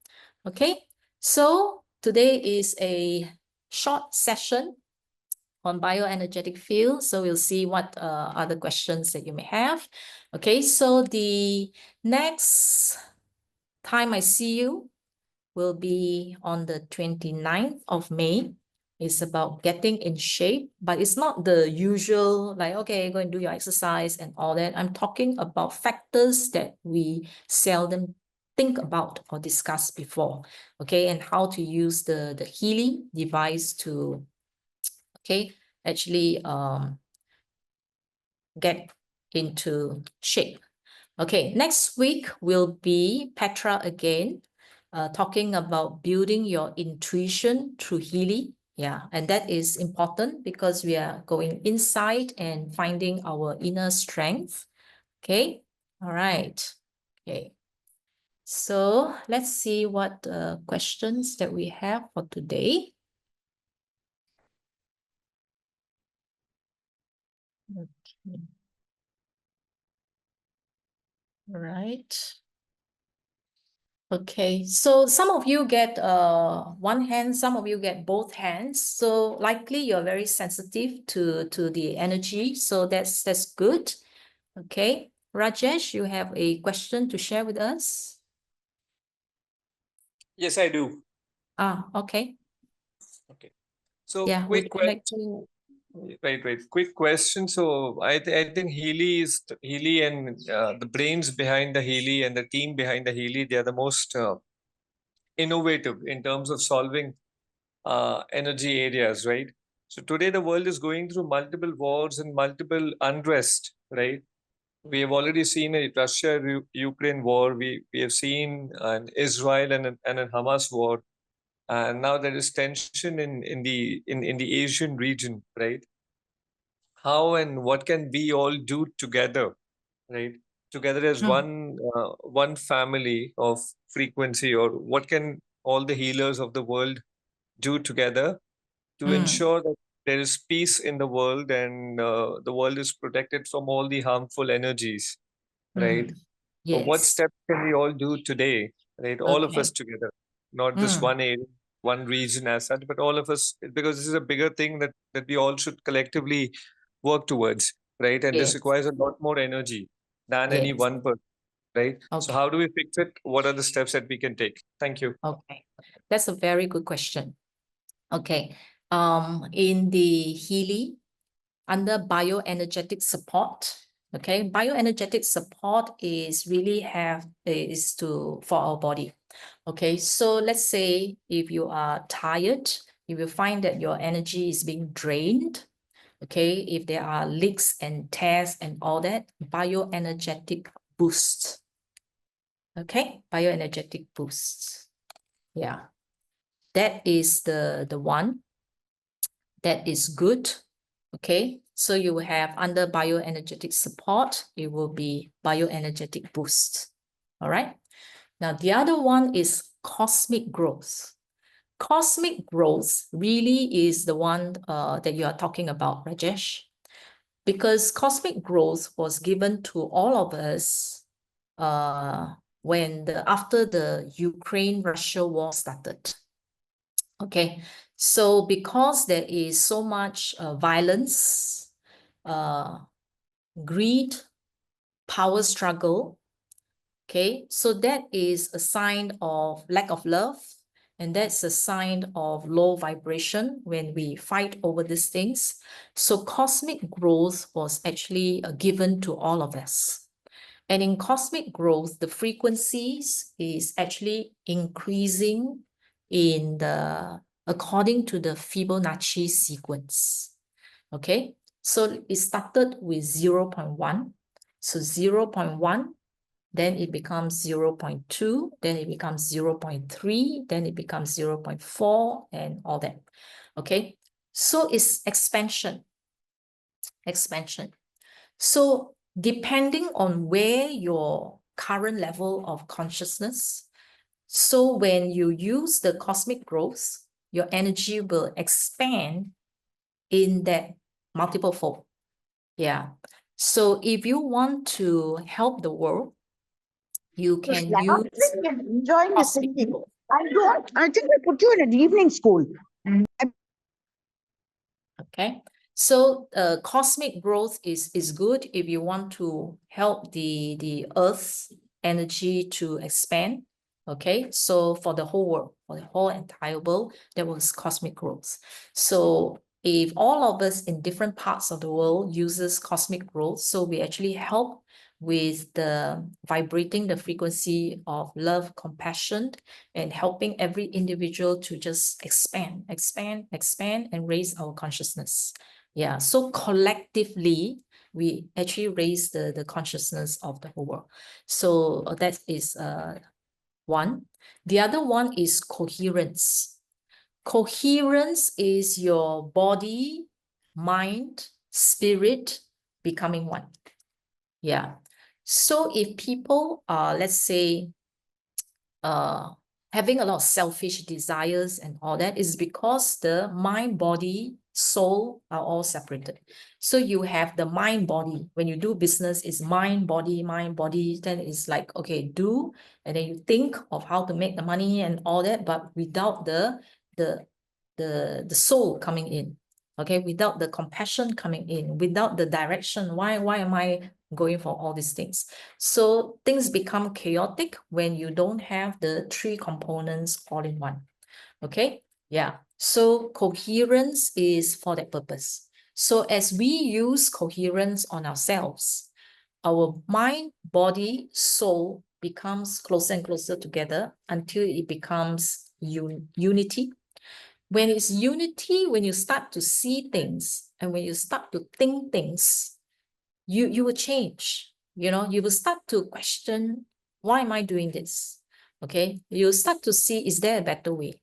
Okay. So today is a short session on bioenergetic field. So we'll see what other questions that you may have. Okay, so the next time I see you will be on the 29th of May. It's about getting in shape, but it's not the usual, like, okay, go and do your exercise and all that. I'm talking about factors that we seldom think about or discuss before, okay, and how to use the Healy device to, okay, actually get into shape. Okay, next week will be Petra again, talking about building your intuition through Healy. Yeah, and that is important because we are going inside and finding our inner strength. Okay, all right. Okay, so let's see what questions that we have for today. Okay. All right. Okay, so some of you get one hand, some of you get both hands. So likely you're very sensitive to the energy. So that's good. Okay, Rajesh, you have a question to share with us? Yes, I do. Okay. Okay. So Yeah, quick would you like question. Right. Quick question. So I think Healy and the brains behind the Healy and the team behind the Healy, they are the most innovative in terms of solving energy areas, right? So today the world is going through multiple wars and multiple unrest, right? We have already seen a Russia-Ukraine war. We have seen an Israel and a Hamas war, and now there is tension in the Asian region, right? How and what can we all do together, right? Together as one family of frequency, or what can all the healers of the world do together to ensure that there is peace in the world and the world is protected from all the harmful energies, right? So what Yes. steps can we all do today, right? All of us Okay. together, not just one area, one region as such, but all of us, because this is a bigger thing that we all should collectively work towards, right? And this Yes. requires a lot more energy than any Yes. one person, right? So Okay. how do we fix it? What are the steps that we can take? Thank you. Okay. That's a very good question. Okay. In the Healy, under bioenergetic support, okay, bioenergetic support is really for our body. Okay, so let's say if you are tired, you will find that your energy is being drained. Okay, if there are leaks and tears and all that, bioenergetic boost. Okay, bioenergetic boost. Yeah, that is the one that is good. Okay, so you will have under bioenergetic support, it will be bioenergetic boost. All right. Now, the other one is cosmic growth. Cosmic growth really is the one that you are talking about, Rajesh, because cosmic growth was given to all of us after the Ukraine-Russia war started. Okay, so because there is so much violence, greed, power struggle, okay, so that is a sign of lack of love, and that's a sign of low vibration when we fight over these things. So cosmic growth was actually given to all of us. And in cosmic growth, the frequencies is actually increasing according to the Fibonacci sequence. Okay, so it started with 0.1. So 0.1, then it becomes 0.2, then it becomes 0.3, then it becomes 0.4, and all that. Okay, so it's expansion. So depending on where your current level of consciousness, so when you use the cosmic growth, your energy will expand in that multiple fold. Yeah. So if you want to help the world, you can use enjoying the cosmic singing. growth. I think I put you in an evening school. Okay. So cosmic growth is good if you want to help the earth's energy to expand. Okay, so for the whole world, for the whole entire world, there was cosmic growth. So if all of us in different parts of the world uses cosmic growth, so we actually help with the vibrating the frequency of love, compassion, and helping every individual to just expand, and raise our consciousness. Yeah, so collectively, we actually raise the consciousness of the whole world. So that is one. The other one is coherence. Coherence is your body, mind, spirit becoming one. Yeah. So if people are, let's say, having a lot of selfish desires and all that, is because the mind, body, soul are all separated. So you have the mind, body. When you do business, it's mind, body, then it's like, okay, do, and then you think of how to make the money and all that, but without the soul coming in. Okay, without the compassion coming in, without the direction, why am I going for all these things? So things become chaotic when you don't have the three components all in one. Okay, yeah. So coherence is for that purpose. So as we use coherence on ourselves, our mind, body, soul becomes closer and closer together until it becomes unity. When it's unity, when you start to see things and when you start to think things, you will change. You know, you will start to question, why am I doing this? Okay, you start to see, is there a better way?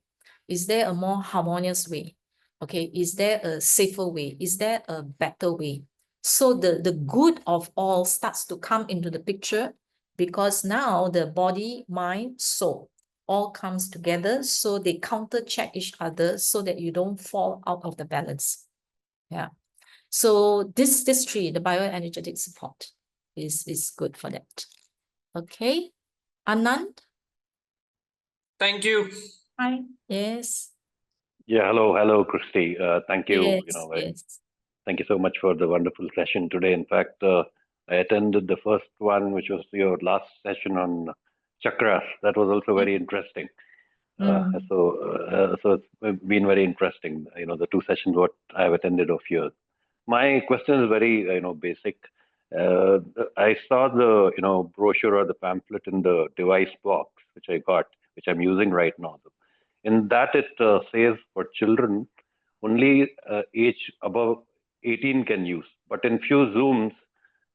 Is there a more harmonious way? Okay, is there a safer way? Is there a better way? So the good of all starts to come into the picture, because now the body, mind, soul all comes together, so they counter check each other so that you don't fall out of the balance. Yeah. So this tree, the bioenergetic support, is good for that. Okay. Anand? Thank you. Hi. Yes. Yeah, hello, Christi. Thank you. Yes. Yes. Thank you so much for the wonderful session today. In fact, I attended the first one, which was your last session on chakras. That was also very interesting. Mm. So it's been very interesting. The two sessions what I have attended of yours. My question is very basic. I saw the brochure or the pamphlet in the device box which I got, which I'm using right now. In that it says for children only age above 18 can use, but in few Zooms,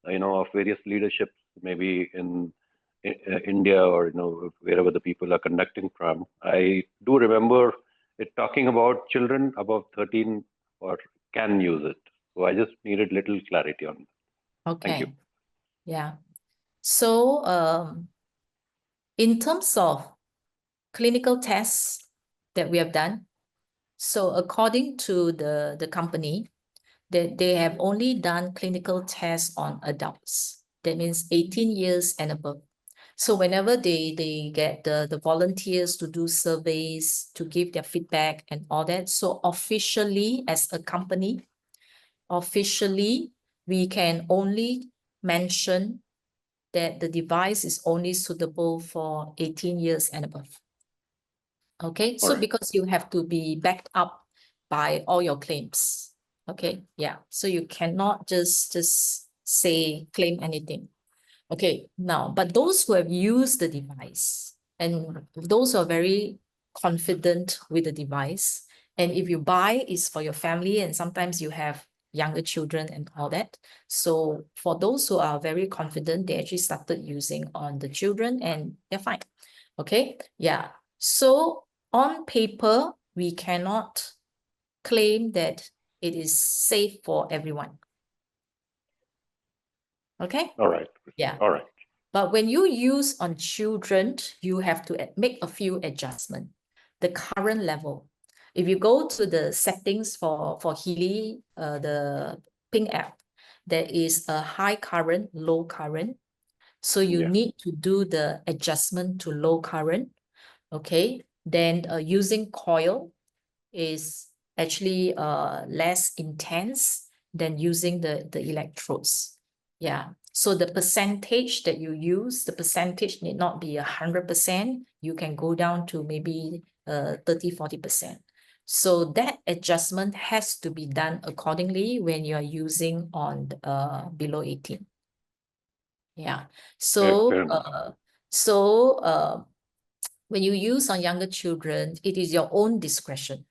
of various leaderships, maybe in India or wherever the people are conducting from, I do remember it talking about children above 13 or can use it. So I just needed little clarity on that. Okay. Thank you. Yeah. So in terms of clinical tests that we have done, so according to the company, that they have only done clinical tests on adults. That means 18 years and above. So whenever they get the volunteers to do surveys, to give their feedback and all that, so officially as a company, officially, we can only mention that the device is only suitable for 18 years and above. Okay, so Alright. because you have to be backed up by all your claims. Okay, yeah, so you cannot just say claim anything. Okay, now, but those who have used the device and those who are very confident with the device, and if you buy, it's for your family, and sometimes you have younger children and all that. So for those who are very confident, they actually started using on the children and they're fine. Okay, yeah. So on paper, we cannot claim that it is safe for everyone. Okay? All right. Yeah. All right. But when you use on children, you have to make a few adjustments. The current level. If you go to the settings for Healy, the Ping app, there is a high current, low current. So you need to do the adjustment to low current. Okay. Then using coil is actually less intense than using the electrodes. Yeah. So the percentage that you use, the percentage need not be 100%. You can go down to maybe 30, 40%. So that adjustment has to be done accordingly when you are using on below 18. Yeah. So fair enough. when you use on younger children, it is your own discretion.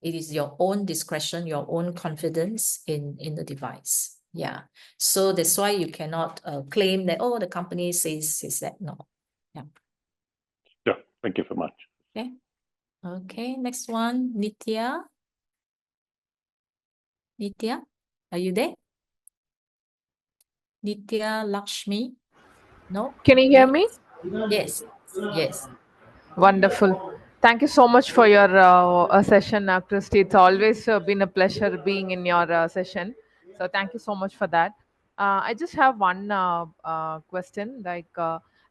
It is your own discretion, your own confidence in the device. Yeah. So that's why you cannot claim that, oh, the company says that. No. Yeah. Sure. Thank you so much. Okay. Okay. Next one, Nitya. Nitya, are you there? Nitya Lakshmi? No? Can you hear me? Yes. Yes. Wonderful. Thank you so much for your session, Christi. It's always been a pleasure being in your session. So thank you so much for that. I just have one question.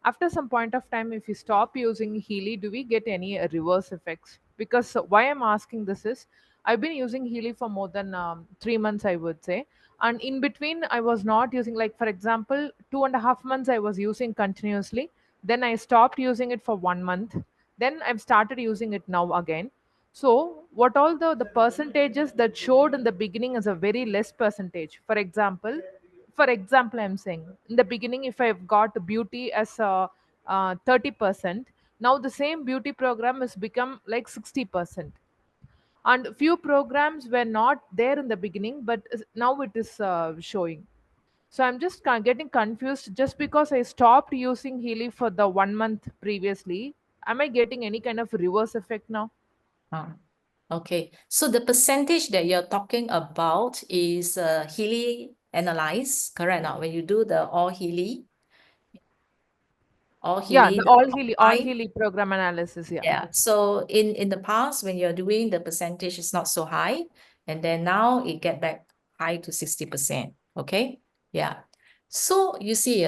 After some point of time, if you stop using Healy, do we get any reverse effects? Because why I'm asking this is, I've been using Healy for more than 3 months, I would say. And in between, I was not using, like, for example, 2.5 months I was using continuously. Then I stopped using it for 1 month. Then I've started using it now again. So what all the percentages that showed in the beginning is a very less percentage. For example, I'm saying in the beginning, if I've got beauty as a 30%, now the same beauty program has become like 60%. And few programs were not there in the beginning, but now it is showing. So I'm just getting confused. Just because I stopped using Healy for the 1 month previously, am I getting any kind of reverse effect now? Okay. So the percentage that you're talking about is Healy analyze, correct now? When you do the all Healy, Yeah, the all top five. Healy program analysis. Yeah. Yeah. So in the past, when you're doing, the percentage is not so high, and then now it get back high to 60%. Okay. Yeah. So you see,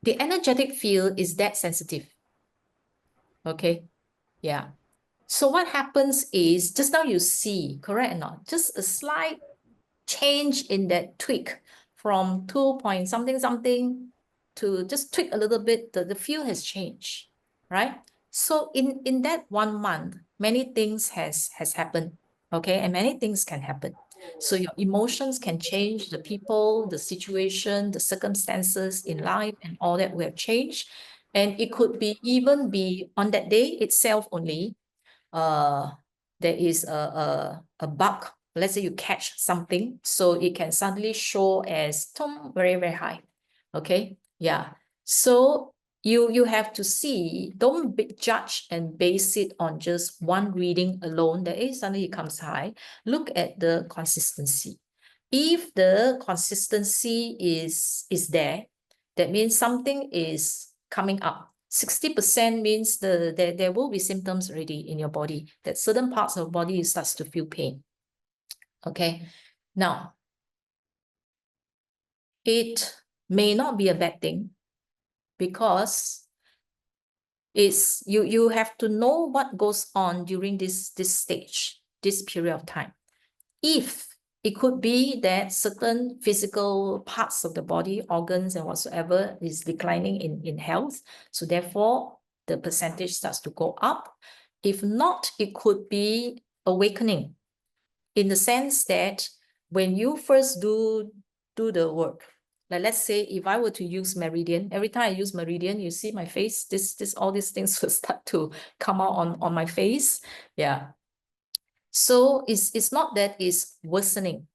the energetic field is that sensitive. Okay. Yeah. So what happens is, just now you see, correct or not? Just a slight change in that tweak from 2 point something something to just tweak a little bit, the field has changed, right? So in that 1 month, many things has happened, okay? And many things can happen. So your emotions can change, the people, the situation, the circumstances in life and all that will have changed. And it could be even be on that day itself only, there is a bug. Let's say you catch something, so it can suddenly show as very, very high. Okay. Yeah. So you have to see, don't judge and base it on just one reading alone that suddenly it comes high. Look at the consistency. If the consistency is there, that means something is coming up. 60% means there will be symptoms already in your body, that certain parts of the body starts to feel pain. Okay. Now, it may not be a bad thing, because it's you have to know what goes on during this stage, this period of time. If it could be that certain physical parts of the body, organs and whatsoever, is declining in health, so therefore the percentage starts to go up. If not, it could be awakening, in the sense that when you first do the work, like let's say if I were to use Meridian, every time I use Meridian, you see my face, all these things will start to come out on my face. Yeah. So it's not that it's worsening,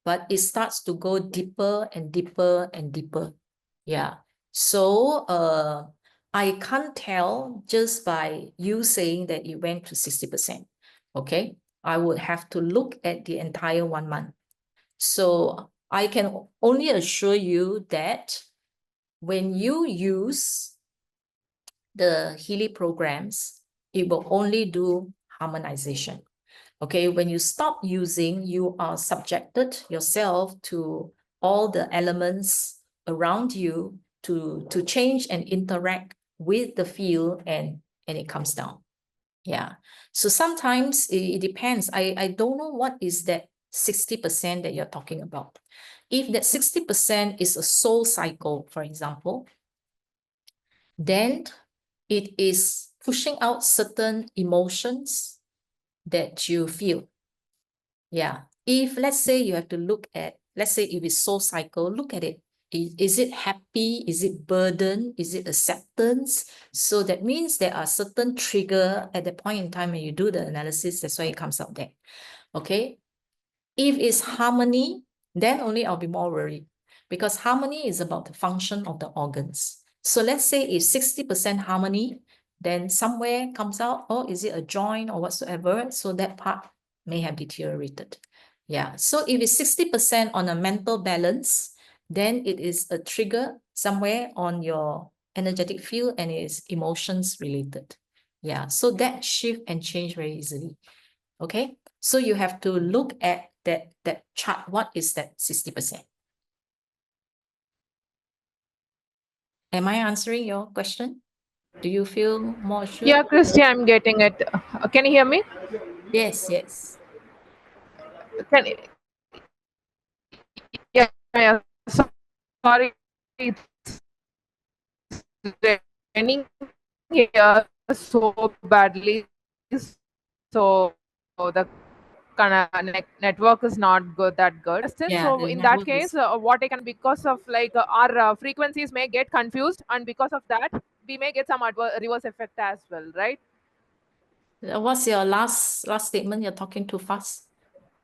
but it starts to go deeper and deeper and deeper. Yeah. So I can't tell just by you saying that it went to 60%. Okay. I would have to look at the entire 1 month. So I can only assure you that when you use the Healy programs, it will only do harmonization. Okay, when you stop using, you are subjected yourself to all the elements around you to change and interact with the field, and it comes down. Yeah. So sometimes it depends. I don't know what is that 60% that you're talking about. If that 60% is a soul cycle, for example, then it is pushing out certain emotions that you feel. Yeah. If let's say you have to look at, let's say if it's soul cycle, look at it. Is it happy? Is it burden? Is it acceptance? So that means there are certain trigger at the point in time when you do the analysis, that's why it comes out there. Okay. If it's harmony, then only I'll be more worried, because harmony is about the function of the organs. So let's say if 60% harmony, then somewhere comes out, oh, is it a joint or whatsoever? So that part may have deteriorated. Yeah. So if it's 60% on a mental balance, then it is a trigger somewhere on your energetic field and it is emotions related. Yeah. So that shift and change very easily. Okay. So you have to look at that chart. What is that 60%? Am I answering your question? Do you feel more sure? Yeah, Christi, I'm getting it. Can you hear me? Yes, yes. Can yeah, yeah. Sorry, it's raining here so badly. So the network is not good that good. Yeah, So the in that network is. case, what I can, because of like our frequencies may get confused, and because of that, we may get some reverse effect as well, right? What's your last statement? You're talking too fast.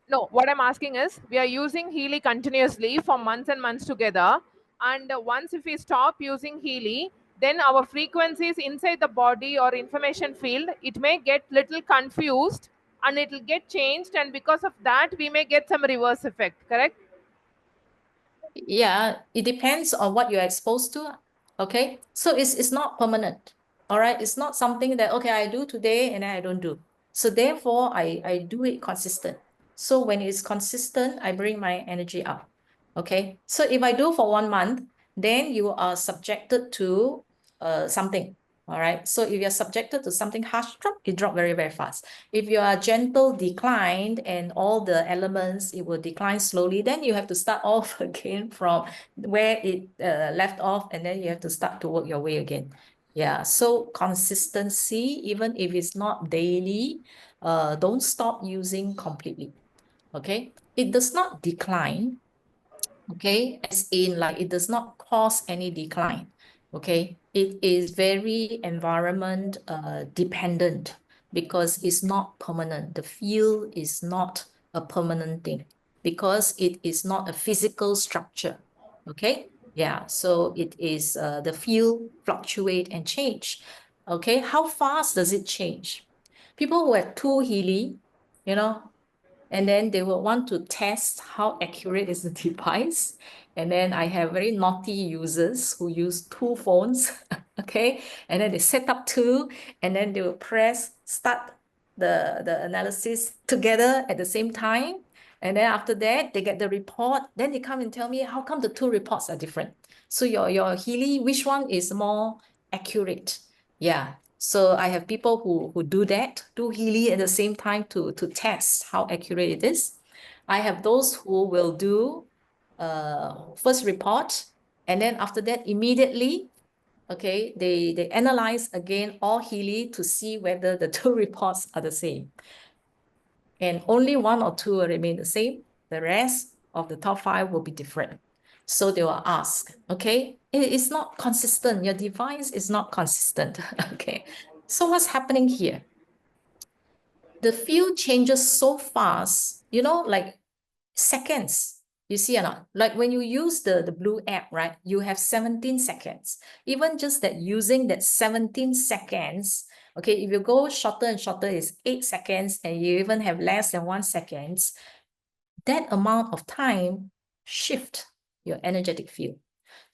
No, what I'm asking is, we are using Healy continuously for months and months together. And once if we stop using Healy, then our frequencies inside the body or information field, it may get little confused and it will get changed. And because of that, we may get some reverse effect, correct? Yeah, it depends on what you're exposed to. Okay. So it's not permanent. All right. It's not something that, okay, I do today and then I don't do. So therefore, I do it consistent. So when it's consistent, I bring my energy up. Okay. So if I do for 1 month, then you are subjected to something. All right. So if you're subjected to something harsh, it drop very, very fast. If you are gentle declined and all the elements, it will decline slowly, then you have to start off again from where it left off, and then you have to start to work your way again. Yeah, so consistency, even if it's not daily, don't stop using completely. Okay, it does not decline. Okay, as in like it does not cause any decline. Okay, it is very environment dependent because it's not permanent. The field is not a permanent thing because it is not a physical structure. Okay, yeah, so it is the field fluctuate and change. Okay, how fast does it change? People who have too Healy, you know, and then they will want to test how accurate is the device. And then I have very naughty users who use 2 phones, okay? And then they set up 2, and then they will press start the analysis together at the same time. And then after that, they get the report. Then they come and tell me, how come the 2 reports are different? So your Healy, which one is more accurate? Yeah. So I have people who do that, do Healy at the same time to test how accurate it is. I have those who will do first report, and then after that immediately, okay, they analyze again all Healy to see whether the 2 reports are the same. And only 1 or 2 will remain the same. The rest of the top 5 will be different. So they will ask, okay, it's not consistent. Your device is not consistent. Okay. So what's happening here? The field changes so fast, you know, like seconds. You see or not? Like when you use the Blue app, right? You have 17 seconds. Even just that using that 17 seconds, okay, if you go shorter and shorter is 8 seconds and you even have less than 1 second, that amount of time shift your energetic field.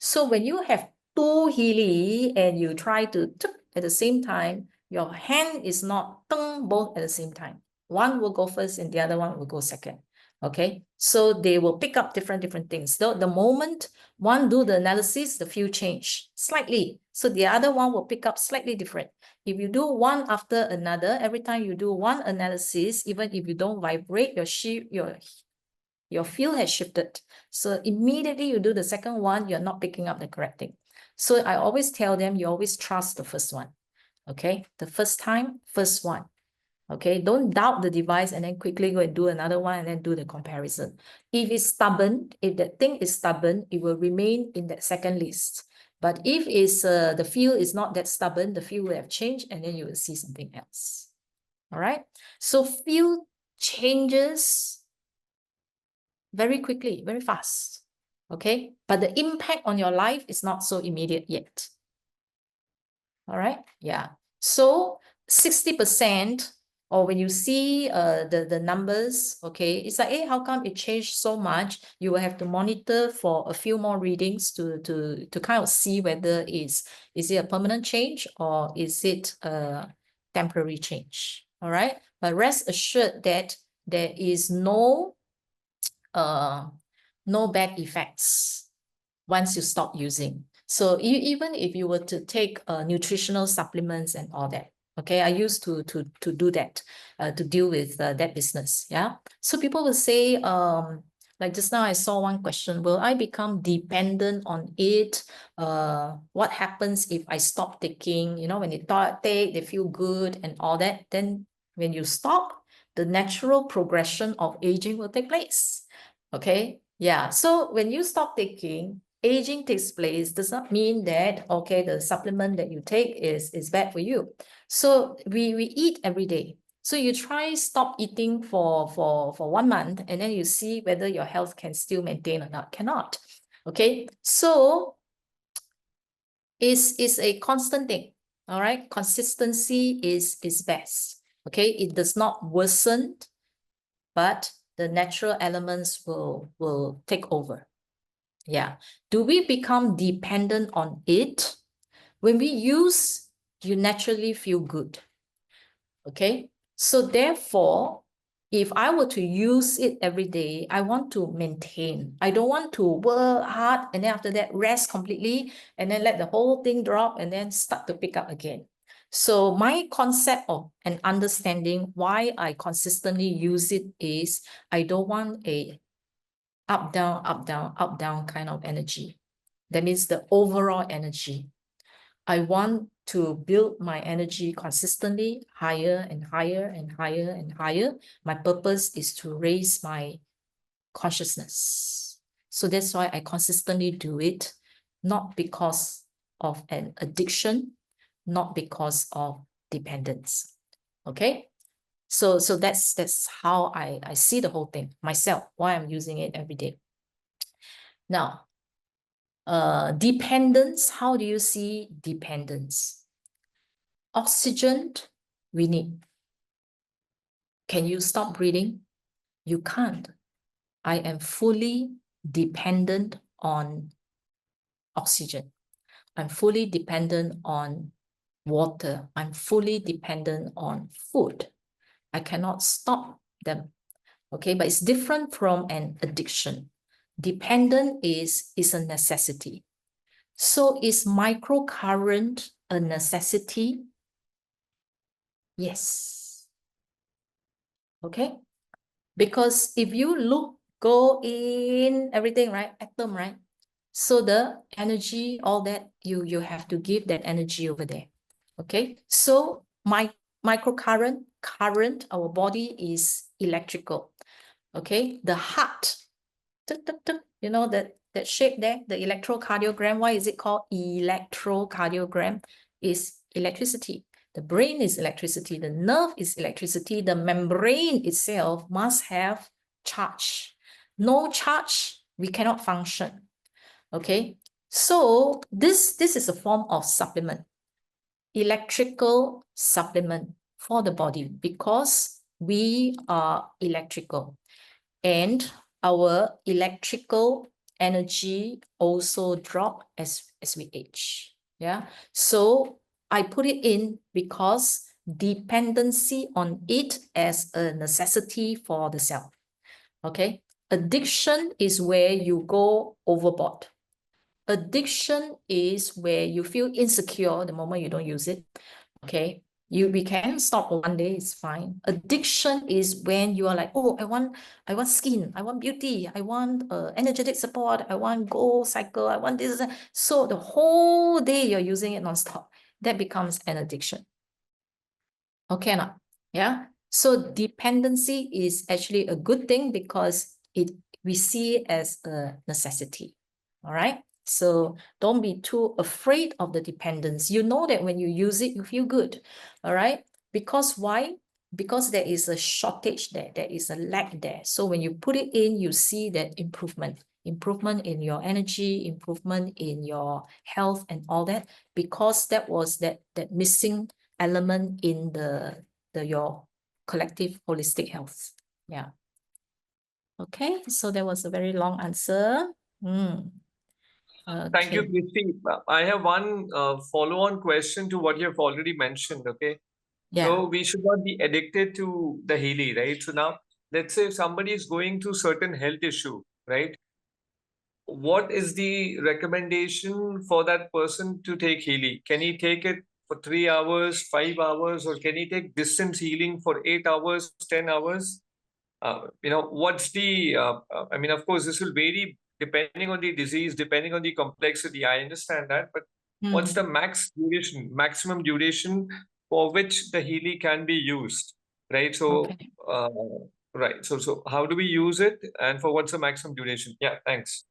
So when you have 2 Healy and you try to at the same time, your hand is not both at the same time. One will go first and the other one will go second. Okay, so they will pick up different things. So the moment one do the analysis, the field change slightly. So the other one will pick up slightly different. If you do one after another, every time you do one analysis, even if you don't vibrate, your Your field has shifted. So immediately you do the second one, you're not picking up the correct thing. So I always tell them, you always trust the first one. Okay, the first time, first one. Okay, don't doubt the device and then quickly go and do another one and then do the comparison. If it's stubborn, if that thing is stubborn, it will remain in that second list. But if it's the field is not that stubborn, the field will have changed and then you will see something else. All right. So field changes very quickly, very fast. Okay. But the impact on your life is not so immediate yet. All right. Yeah. So 60%, or when you see the numbers, okay, it's like, hey, how come it changed so much? You will have to monitor for a few more readings to kind of see whether is it a permanent change or is it a temporary change. All right. But rest assured that there is no bad effects once you stop using. So even if you were to take nutritional supplements and all that, okay, I used to do that, to deal with that business. Yeah. So people will say, like just now I saw one question, will I become dependent on it? What happens if I stop taking, you know, when they take, they feel good and all that. Then when you stop, the natural progression of aging will take place. Okay. Yeah. So when you stop taking, aging takes place, does not mean that, okay, the supplement that you take is bad for you. So we eat every day. So you try stop eating for 1 month and then you see whether your health can still maintain or not. Cannot. Okay. So it's a constant thing. All right. Consistency is best. Okay. It does not worsen, but the natural elements will take over. Yeah. Do we become dependent on it? When we use, you naturally feel good. Okay. So therefore, if I were to use it every day, I want to maintain. I don't want to work hard and then after that rest completely and then let the whole thing drop and then start to pick up again. So my concept of an understanding why I consistently use it is I don't want a up, down, up, down, up, down kind of energy. That means the overall energy. I want to build my energy consistently higher and higher and higher and higher. My purpose is to raise my consciousness. So that's why I consistently do it, not because of an addiction, not because of dependence. Okay? So that's how I see the whole thing myself, why I'm using it every day. Now, dependence, how do you see dependence? Oxygen, we need. Can you stop breathing? You can't. I am fully dependent on oxygen. I'm fully dependent on water. I'm fully dependent on food. I cannot stop them. Okay, but it's different from an addiction. Dependent is a necessity. So is microcurrent a necessity? Yes. Okay. Because if you go in everything, right? Atom, right? So the energy, all that, you have to give that energy over there. Okay. So microcurrent, current, our body is electrical. Okay. The heart, you know, that shape there, the electrocardiogram. Why is it called electrocardiogram? Is electricity. The brain is electricity. The nerve is electricity. The membrane itself must have charge. No charge, we cannot function. Okay. So this is a form of supplement, electrical supplement for the body, because we are electrical. And our electrical energy also drop as we age. Yeah. So I put it in because dependency on it as a necessity for the self. Okay. Addiction is where you go overboard. Addiction is where you feel insecure the moment you don't use it. Okay. We can stop one day, it's fine. Addiction is when you are like, oh, I want skin, I want beauty, I want energetic support, I want Go cycle, I want this. So the whole day you're using it nonstop. That becomes an addiction. Okay, not? Yeah. So dependency is actually a good thing because we see it as a necessity. All right. So don't be too afraid of the dependence. You know that when you use it, you feel good. All right. Because why? Because there is a shortage there. There is a lack there. So when you put it in, you see that improvement in your energy, improvement in your health and all that, because that was that missing element in your collective holistic health. Yeah. Okay, so that was a very long answer. Thank you, Okay. Christi. I have one follow-on question to what you've already mentioned. Okay. Yeah. So we should not be addicted to the Healy, right? So now, let's say if somebody is going through certain health issue, right? What is the recommendation for that person to take Healy? Can he take it for 3 hours, 5 hours, or can he take distance healing for 8 hours, 10 hours? What's the, I mean, of course, this will vary depending on the disease, depending on the complexity. I understand that, but what's the maximum duration for which the Healy can be used, right? So, Okay. right. So how do we use it, and for what's the maximum duration? Yeah, thanks.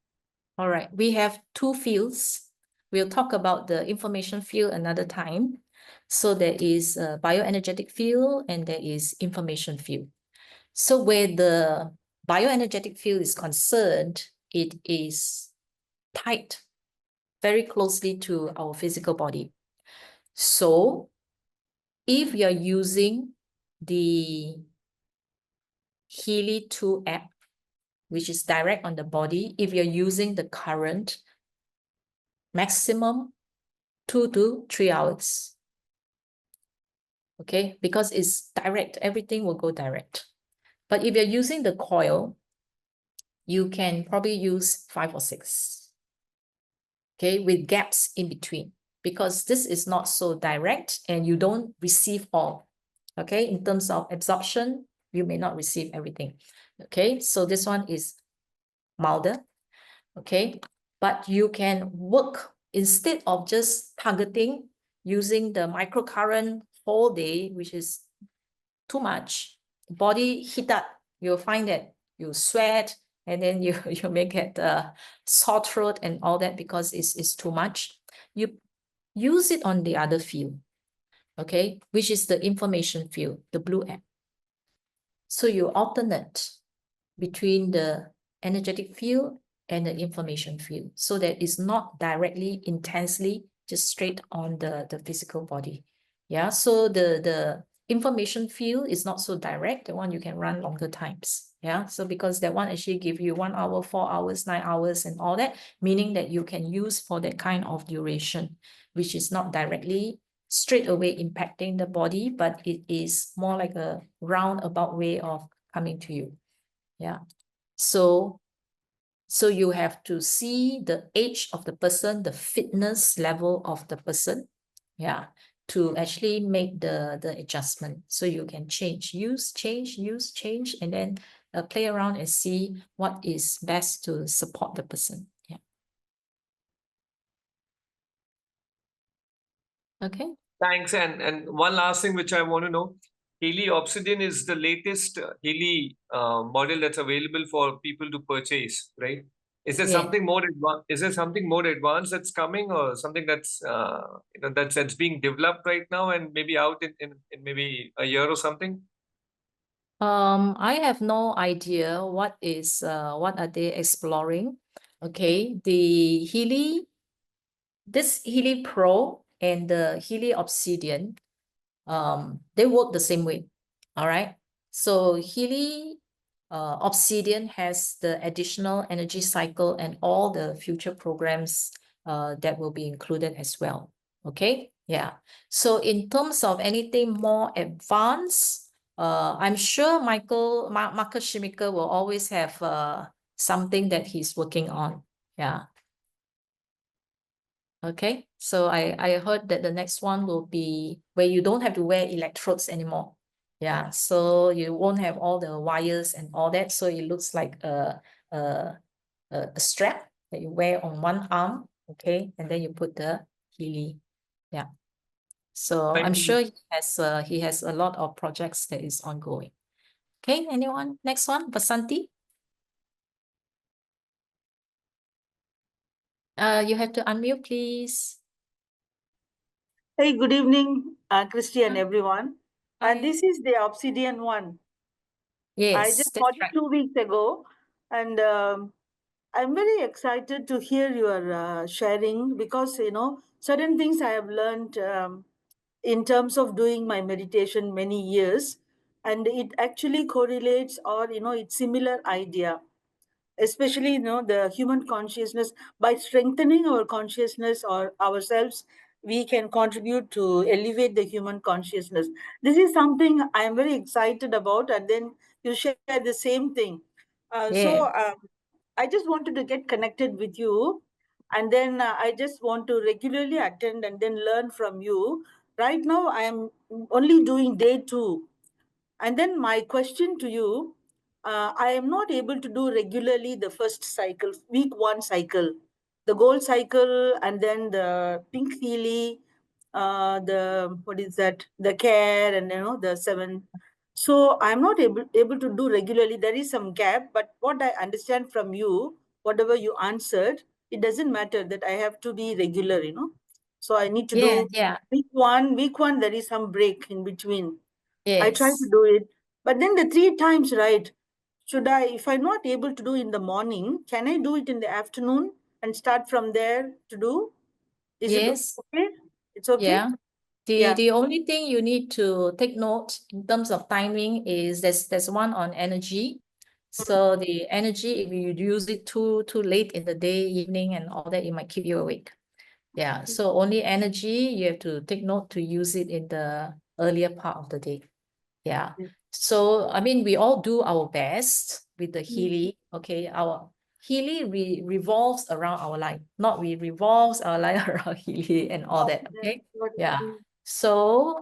All right. We have two fields. We'll talk about the information field another time. So there is a bioenergetic field and there is information field. So where the bioenergetic field is concerned, it is tied very closely to our physical body. So if you're using the Healy 2 app, which is direct on the body, if you're using the current, maximum 2 to 3 hours. Okay, because it's direct, everything will go direct. But if you're using the coil, you can probably use 5 or 6. Okay, with gaps in between, because this is not so direct and you don't receive all. Okay, in terms of absorption, you may not receive everything. Okay, so this one is milder. Okay, but you can work instead of just targeting using the microcurrent whole day, which is too much. Body heat up, you'll find that you sweat, and then you may get sore throat and all that because it's too much. You use it on the other field, okay, which is the information field, the blue app. So you alternate between the energetic field and the information field, so that it's not directly, intensely, just straight on the physical body. Yeah, so the information field is not so direct. The one you can run longer times. Yeah, so because that one actually give you 1 hour, 4 hours, 9 hours and all that, meaning that you can use for that kind of duration, which is not directly straight away impacting the body, but it is more like a roundabout way of coming to you. Yeah. So you have to see the age of the person, the fitness level of the person, yeah, to actually make the adjustment. So you can use, change, and then play around and see what is best to support the person. Yeah. Okay. Thanks. And one last thing which I want to know, Healy Obsidian is the latest Healy model that's available for people to purchase, right? Is there Yeah. something more advanced? Is there something more advanced that's coming, or something that's that's being developed right now and maybe out in maybe a year or something? I have no idea what are they exploring. Okay, the this Healy Pro and the Healy Obsidian, they work the same way. All right. So Healy Obsidian has the additional energy cycle and all the future programs that will be included as well. Okay. Yeah. So in terms of anything more advanced, I'm sure Marcus Schimiker will always have something that he's working on. Yeah. Okay, so I heard that the next one will be where you don't have to wear electrodes anymore. Yeah, so you won't have all the wires and all that. So it looks like a strap that you wear on one arm. Okay, and then you put the Healy. Yeah. So I'm Thank you. sure he has a lot of projects that is ongoing. Okay, anyone? Next one, Vasanti. You have to unmute, please. Hey, good evening, Christi and Hi. everyone. Hi. And this is the obsidian one. I Yes, just that's bought it right. 2 weeks ago, and I'm very excited to hear your sharing because certain things I have learned in terms of doing my meditation many years, and it actually correlates or it's similar idea, especially the human consciousness. By strengthening our consciousness or ourselves, we can contribute to elevate the human consciousness. This is something I am very excited about, and then you share the same thing. Yeah. I just wanted to get connected with you, and then I just want to regularly attend and then learn from you. Right now I am only doing day 2, and then my question to you, I am not able to do regularly the first cycle, week 1 cycle, the gold cycle, and then the pink Healy, the, what is that, the care, and the 7. So I'm not able to do regularly. There is some gap, but what I understand from you, whatever you answered, it doesn't matter that I have to be regular. So I need to Yeah, do yeah. week one, there is some break in between. I try to Yes. do it, but then the 3 times, right? Should I, if I'm not able to do in the morning, can I do it in the afternoon and start from there to do? Is it Yes. okay? It's okay? Yeah. Yeah. The only thing you need to take note in terms of timing is there's one on energy. So the energy, if you use it too late in the day, evening, and all that, it might keep you awake. Yeah. So only energy, you have to take note to use it in the earlier part of the day. Yeah. Mm. So I mean, we all do our best with the Mm. Healy. Okay, our Healy revolves around our life, not we revolves our life around Healy and all that. Okay. Yeah. So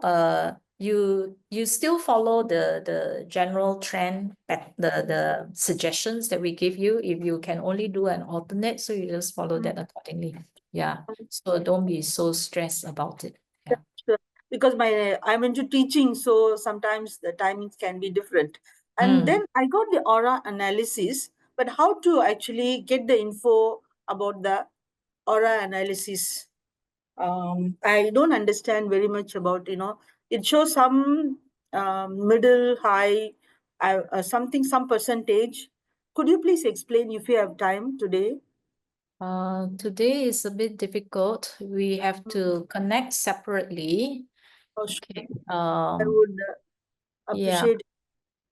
you still follow the general trend, the suggestions that we give you. If you can only do an alternate, so you just follow that accordingly. Yeah. So don't be so stressed about it. Yeah. Sure. Because I'm into teaching, so sometimes the timings can be different. And Mm. then I got the aura analysis, but how to actually get the info about the aura analysis? I don't understand very much about, it shows some middle, high, something, some percentage. Could you please explain if you have time today? Today is a bit difficult. We have to connect separately. Oh, sure. Okay. I would Yeah. appreciate.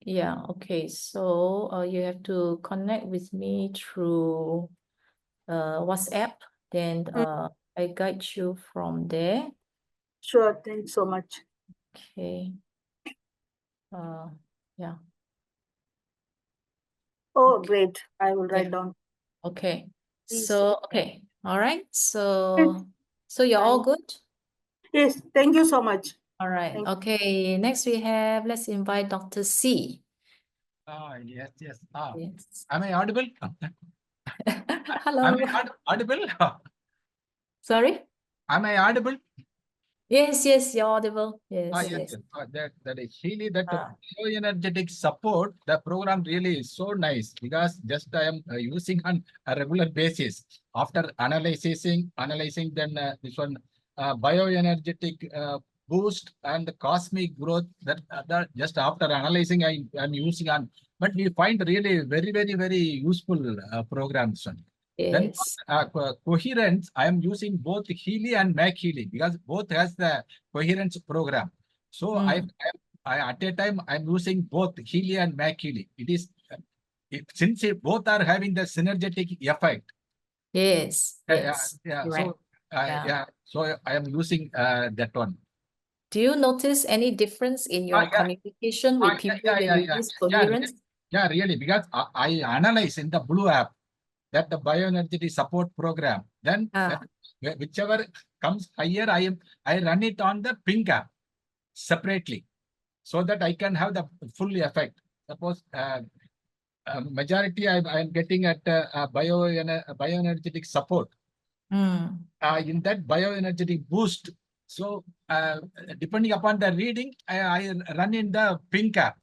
Yeah. Okay. So you have to connect with me through WhatsApp. Then I guide you from there. Sure. Thanks so much. Okay. Yeah. Oh, Okay. great. I will Yeah. write down. Okay. Please. So okay. All right. So you're all good? Yes. Thank you so much. All right. Thank Okay. Next we have, let's invite Dr. C. Yes. Yes. Am I audible? Hello. Am I audible? Sorry? Am I audible? Yes, you're audible. Yes, Yes. yes. That is really that Ah. bioenergetic support. The program really is so nice because just I am using on a regular basis. After analyzing then this one bioenergetic boost and the cosmic growth that just after analyzing I am using on. But we find really very useful programs. Then Yes. coherence, I am using both Healy and Mac Healy because both has the coherence program. So I at a time I'm using both Healy and Mac Healy. It is since both are having the synergetic effect. Yes. Yeah. Correct. So I am using that one. Do you notice any difference in your communication with people when you use coherence? Yeah, really, because I analyze in the Blue app that the bioenergy support program. Then whichever comes higher, I run it on the pink app separately, so that I can have the full effect. Suppose majority I am getting at bioenergetic support. Mm. In that bioenergetic boost. So depending upon the reading, I run in the pink app.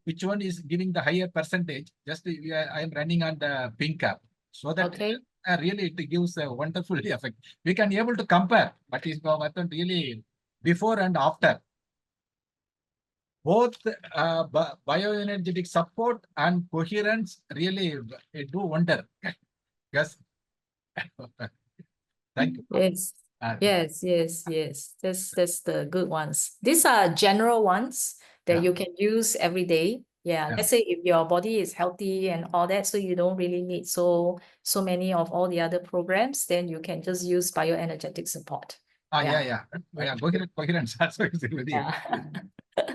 Which one is giving the higher percentage? Just I am running on the pink app, so that Okay. really it gives a wonderful effect. We can able to compare, but is really before and after. Both bioenergetic support and coherence really do wonder. Yes. Thank you. Yes. Yes. That's the good ones. These are general ones that Yeah. you can use every day. Yeah. Yeah. Let's say if your body is healthy and all that, so you don't really need so many of all the other programs, then you can just use bioenergetic support. Yeah. Coherence. That's very Yeah.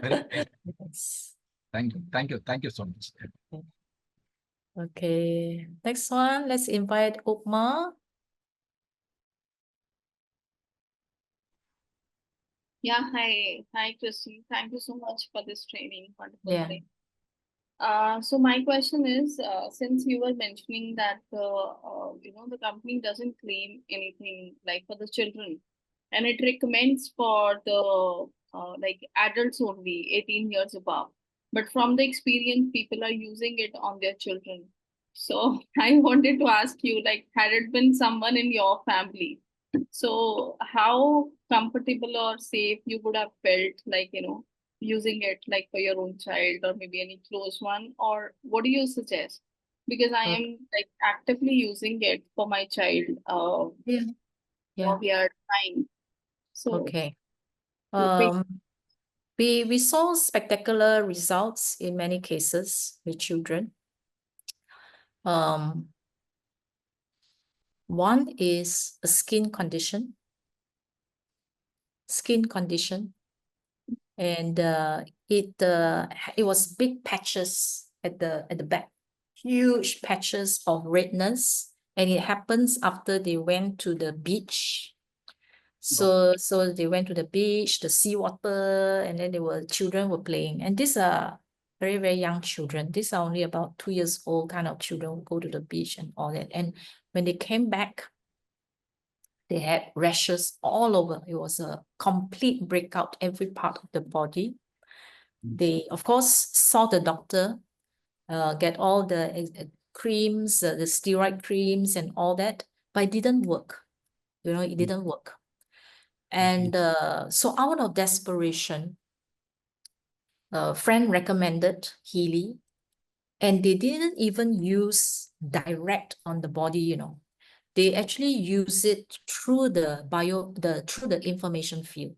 very nice. Yes. Thank you so much. Okay. Next one, let's invite Upma. Yeah, hi, Christi. Thank you so much for this training. Wonderful Yeah. training. So my question is, since you were mentioning that the company doesn't claim anything like for the children, and it recommends for the like adults only, 18 years above. But from the experience, people are using it on their children. So I wanted to ask you, like, had it been someone in your family, so how comfortable or safe you would have felt, like, using it like for your own child or maybe any close one, or what do you suggest? Because I Okay. am like actively using it for my child. Yeah. Yeah. We are trying. So Okay. wait, We saw spectacular results in many cases with children. One is a skin condition, and it was big patches at the back, huge patches of redness, and it happens after they went to the beach. So they went to the beach, the seawater, and then children were playing. And these are very, very young children. These are only about 2 years old kind of children who go to the beach and all that. And when they came back, they had rashes all over. It was a complete breakout, every part of the body. They, of course, saw the doctor, get all the creams, the steroid creams and all that, but it didn't work. It didn't work. And so out of desperation, a friend recommended Healy, and they didn't even use direct on the body, They actually use it through the information field.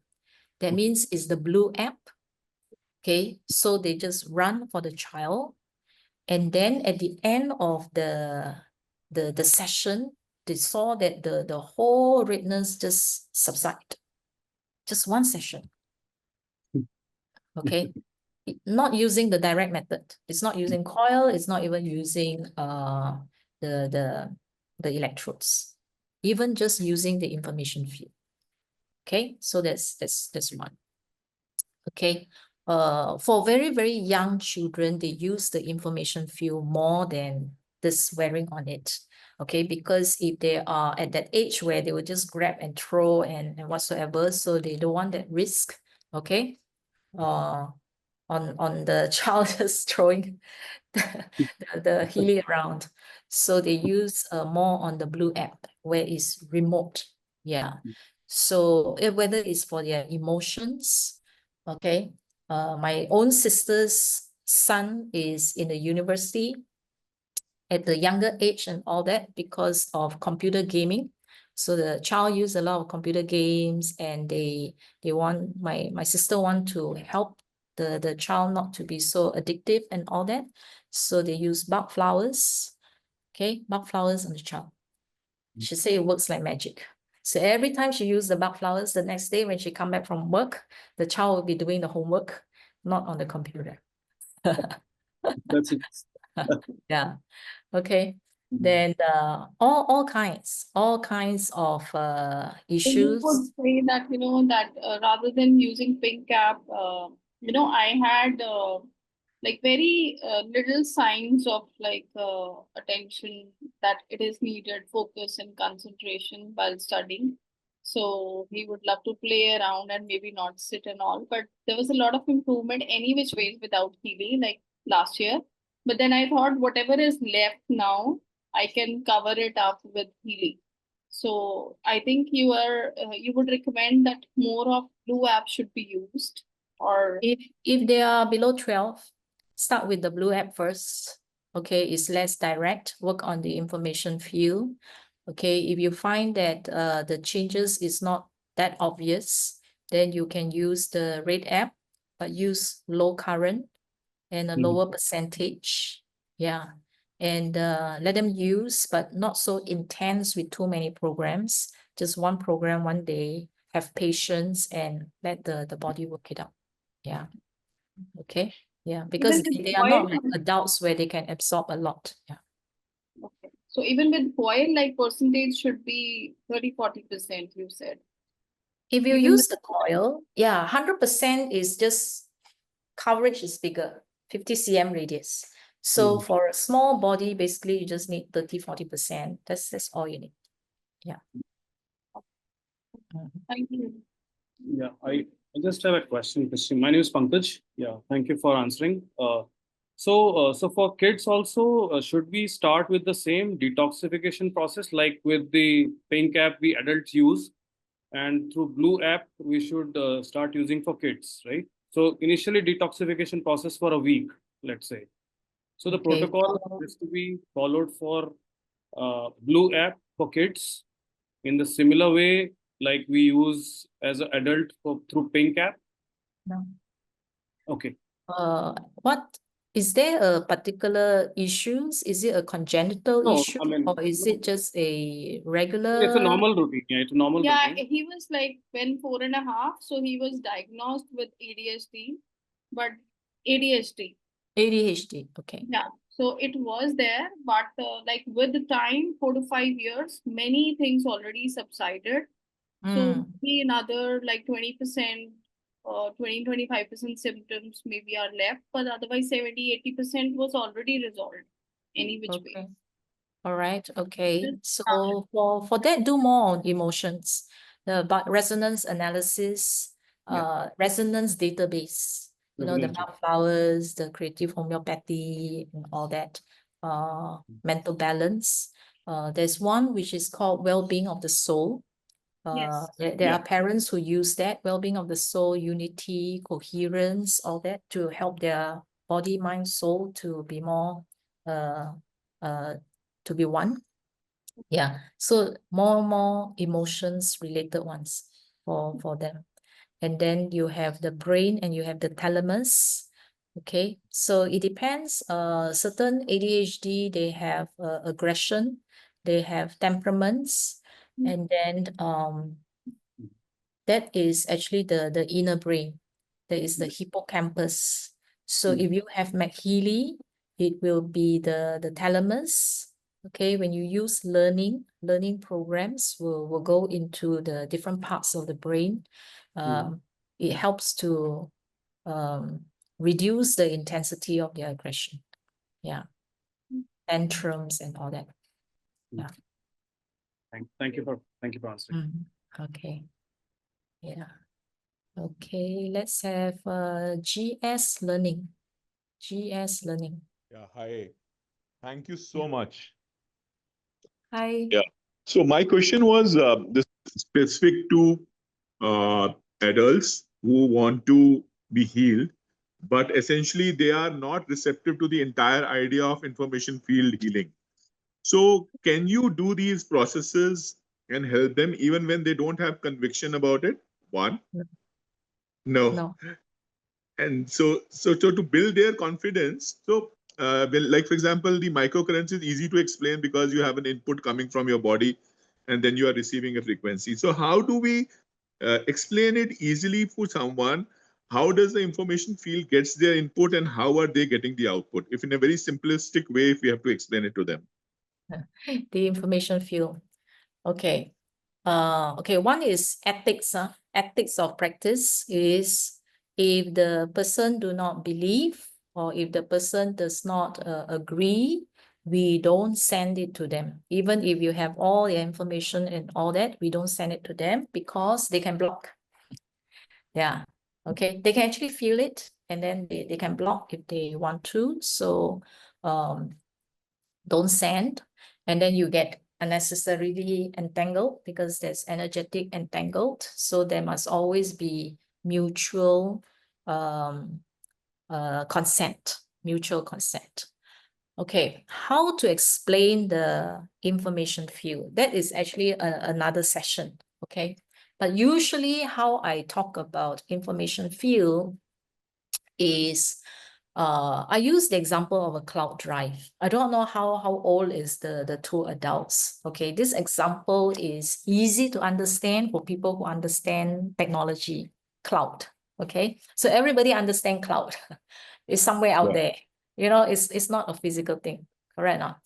That means it's the blue app. Okay, so they just run for the child, and then at the end of the session, they saw that the whole redness just subside. Just one session. Okay, not using the direct method. It's not using coil. It's not even using the electrodes. Even just using the information field. Okay, so that's one. Okay, for very, very young children, they use the information field more than this wearing on it. Okay, because if they are at that age where they will just grab and throw and whatsoever, so they don't want that risk. Okay, on the child just throwing the Healy around. So they use more on the blue app where it's remote. Yeah. So whether it's for their emotions, okay. My own sister's son is in the university at the younger age and all that because of computer gaming. So the child use a lot of computer games, and they want my sister want to help the child not to be so addictive and all that. So they use bug flowers. Okay, bug flowers on the child. She say it works like magic. So every time she used the bug flowers, the next day when she come back from work, the child will be doing the homework, not on the computer. That's it. Yeah. Okay. Then all kinds of So you issues. would say that, that rather than using pink cap, I had like very little signs of like attention that it is needed, focus and concentration while studying. So he would love to play around and maybe not sit and all, but there was a lot of improvement any which ways without Healy, like last year. But then I thought whatever is left now, I can cover it up with Healy. So I think you would recommend that more of Blue app should be used, or If they are below 12, start with the Blue app first. Okay, it's less direct, work on the information field. Okay, if you find that the changes is not that obvious, then you can use the Red app, but use low current and a lower percentage. Yeah. And let them use, but not so intense with too many programs. Just one program one day, have patience and let the body work it out. Yeah. Okay. Yeah. Because even with they are not foil, like adults where they can absorb a lot. Yeah. okay. So even with foil, like percentage should be 30-40%, you said. If you Even use with the coil, yeah, 100% is just coverage is bigger, 50 cm radius. So for a small body, basically you just need 30-40%. That's all you need. Yeah. Thank you. Yeah, I just have a question, Christi. My name is Pankaj. Yeah, thank you for answering. So for kids also, should we start with the same detoxification process like with the pink app we adults use, and through Blue app we should start using for kids, right? So initially detoxification process for a week, let's say. So the Okay. protocol is to be followed for Blue app for kids in the similar way like we use as an adult through pink app. No. Okay. What is there a particular issues? Is it a congenital No, issue I mean, or is it just a it's a regular? normal routine. Yeah, it's a normal Yeah, routine. he was like when 4.5, so he was diagnosed with ADHD, but ADHD. ADHD? Okay. Yeah, so it was there, but like with the time, 4 to 5 years, many things already subsided. So maybe another like 20%, 20-25% symptoms maybe are left, but otherwise 70-80% was already resolved any which way. Okay. All right. Okay. Just, So for that, do more on emotions. But resonance analysis, resonance database. You know, the Definitely. flowers, the creative homeopathy, and all that. Mental balance. There's one which is called well-being of the soul. yes. There are parents who use that well-being of the soul, unity, coherence, all that to help their body, mind, soul to be more to be one. Yeah. So more emotions related ones for them. And then you have the brain and you have the thalamus. Okay. So it depends. Certain ADHD, they have aggression, they have temperaments, and then that is actually the inner brain. That is the hippocampus. So if you have McHealy, it will be the thalamus. Okay, when you use learning programs will go into the different parts of the brain. It helps to reduce the intensity of the aggression. Yeah. Tantrums and all that. Yeah. Thank you for answering. Okay. Yeah. Okay, let's have GS Learning. GS Learning. Yeah, hi. Thank you so much. Hi. Yeah. So my question was this specific to adults who want to be healed, but essentially they are not receptive to the entire idea of information field healing. So can you do these processes and help them even when they don't have conviction about it? One. No. And so to build their confidence, so like for example, the microcurrents is easy to explain because you have an input coming from your body and then you are receiving a frequency. So how do we explain it easily for someone? How does the information field gets their input and how are they getting the output? If in a very simplistic way, if we have to explain it to them. The information field. Okay. Okay, one is ethics. Ethics of practice is if the person do not believe or if the person does not agree, we don't send it to them. Even if you have all the information and all that, we don't send it to them because they can block. Yeah. Okay. They can actually feel it and then they can block if they want to. So don't send. And then you get unnecessarily entangled because there's energetic entangled. So there must always be mutual consent, mutual consent. Okay, how to explain the information field? That is actually another session, okay? But usually how I talk about information field is I use the example of a cloud drive. I don't know how old is the two adults. Okay, this example is easy to understand for people who understand technology, cloud. Okay, so everybody understand cloud. It's somewhere out there. You know, it's not a physical thing, correct? Not?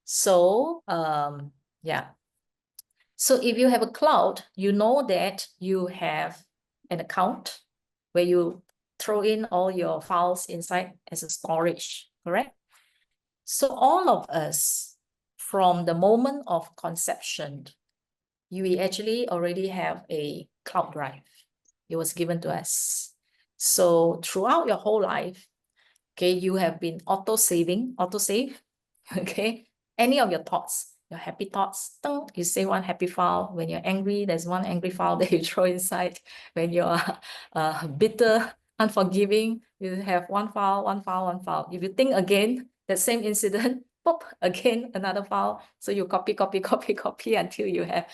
So yeah. So if you have a cloud, you know that you have an account where you throw in all your files inside as a storage, correct? So all of us, from the moment of conception, we actually already have a cloud drive. It was given to us. So throughout your whole life, okay, you have been auto-save, okay? Any of your thoughts, your happy thoughts, you save one happy file. When you're angry, there's one angry file that you throw inside. When you're bitter, unforgiving, you have one file. If you think again, that same incident, pop, again, another file. So you copy until you have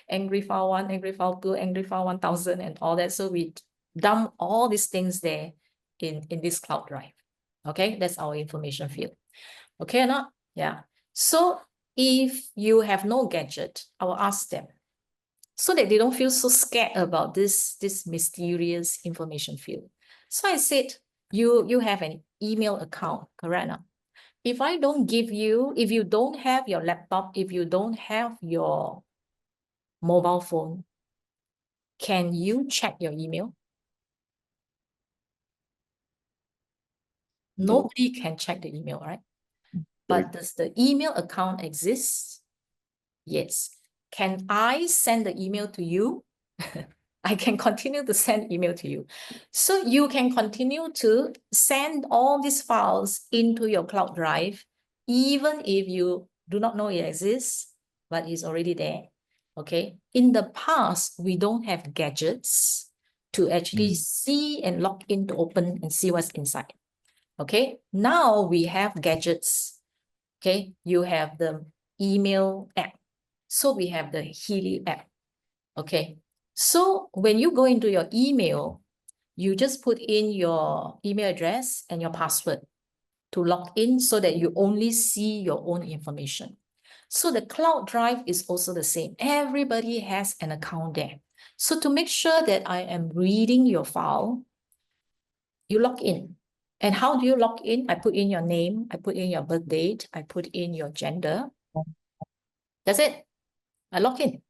angry file 1, angry file 2, angry file 1000 and all that. So we dump all these things there in this cloud drive. Okay, that's our information field. Okay or not? Yeah. So if you have no gadget, I will ask them so that they don't feel so scared about this mysterious information field. So I said, you have an email account, correct? Now? If I don't give you, if you don't have your laptop, if you don't have your mobile phone, can you check your email? Nobody can check the email, right? But does the email account exist? Yes. Can I send the email to you? I can continue to send email to you. So you can continue to send all these files into your cloud drive, even if you do not know it exists, but it's already there. Okay. In the past, we don't have gadgets to actually see and log in to open and see what's inside. Okay. Now we have gadgets. Okay. You have the email app. So we have the Healy app. Okay. So when you go into your email, you just put in your email address and your password to log in so that you only see your own information. So the cloud drive is also the same. Everybody has an account there. So to make sure that I am reading your file, you log in. And how do you log in? I put in your name, I put in your birth date, I put in your gender. That's it. I log in.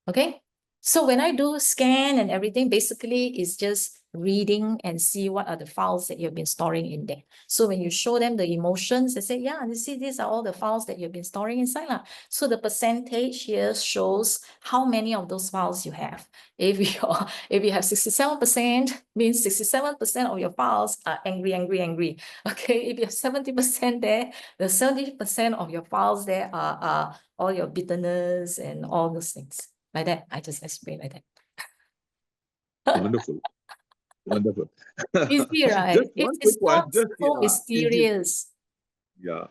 Okay. So when I do scan and everything, basically it's just reading and see what are the files that you've been storing in there. So when you show them the emotions, they say, yeah, you see, these are all the files that you've been storing inside. So the percentage here shows how many of those files you have. If you have 67%, means 67% of your files are angry. Okay, if you have 70% there, the 70% of your files there are all your bitterness and all those things. Like that, I just explain like that. Wonderful. Wonderful. Easy, right? Just one It's quick one. not Just so mysterious. Yeah.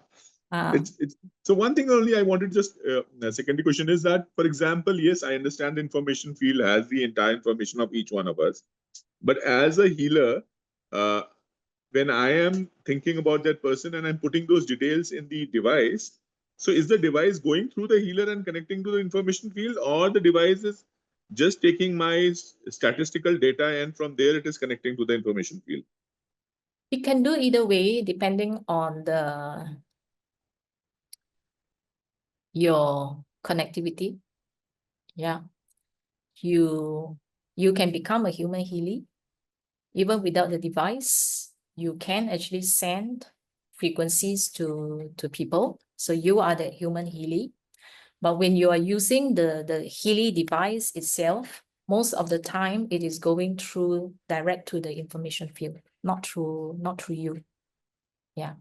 It's so one thing only I wanted just a secondary question is that, for example, yes, I understand the information field has the entire information of each one of us, but as a healer, when I am thinking about that person and I'm putting those details in the device, so is the device going through the healer and connecting to the information field, or the device is just taking my statistical data and from there it is connecting to the information field? It can do either way, depending on your connectivity. Yeah. You can become a human Healy. Even without the device, you can actually send frequencies to people. So you are the human Healy. But when you are using the Healy device itself, most of the time it is going through direct to the information field, not through you. Yeah.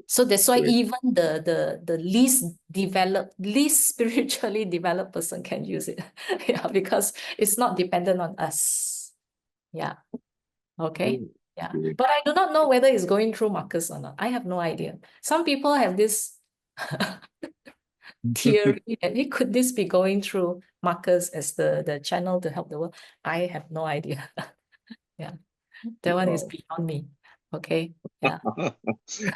So that's why Great. even the least developed, least spiritually developed person can use it. Yeah, because it's not dependent on us. Yeah. Okay. Great. Yeah. Great. But I do not know whether it's going through Marcus or not. I have no idea. Some people have this theory that could this be going through Marcus as the channel to help the world? I have no idea. Yeah. That one is Wow. beyond me. Okay. Yeah.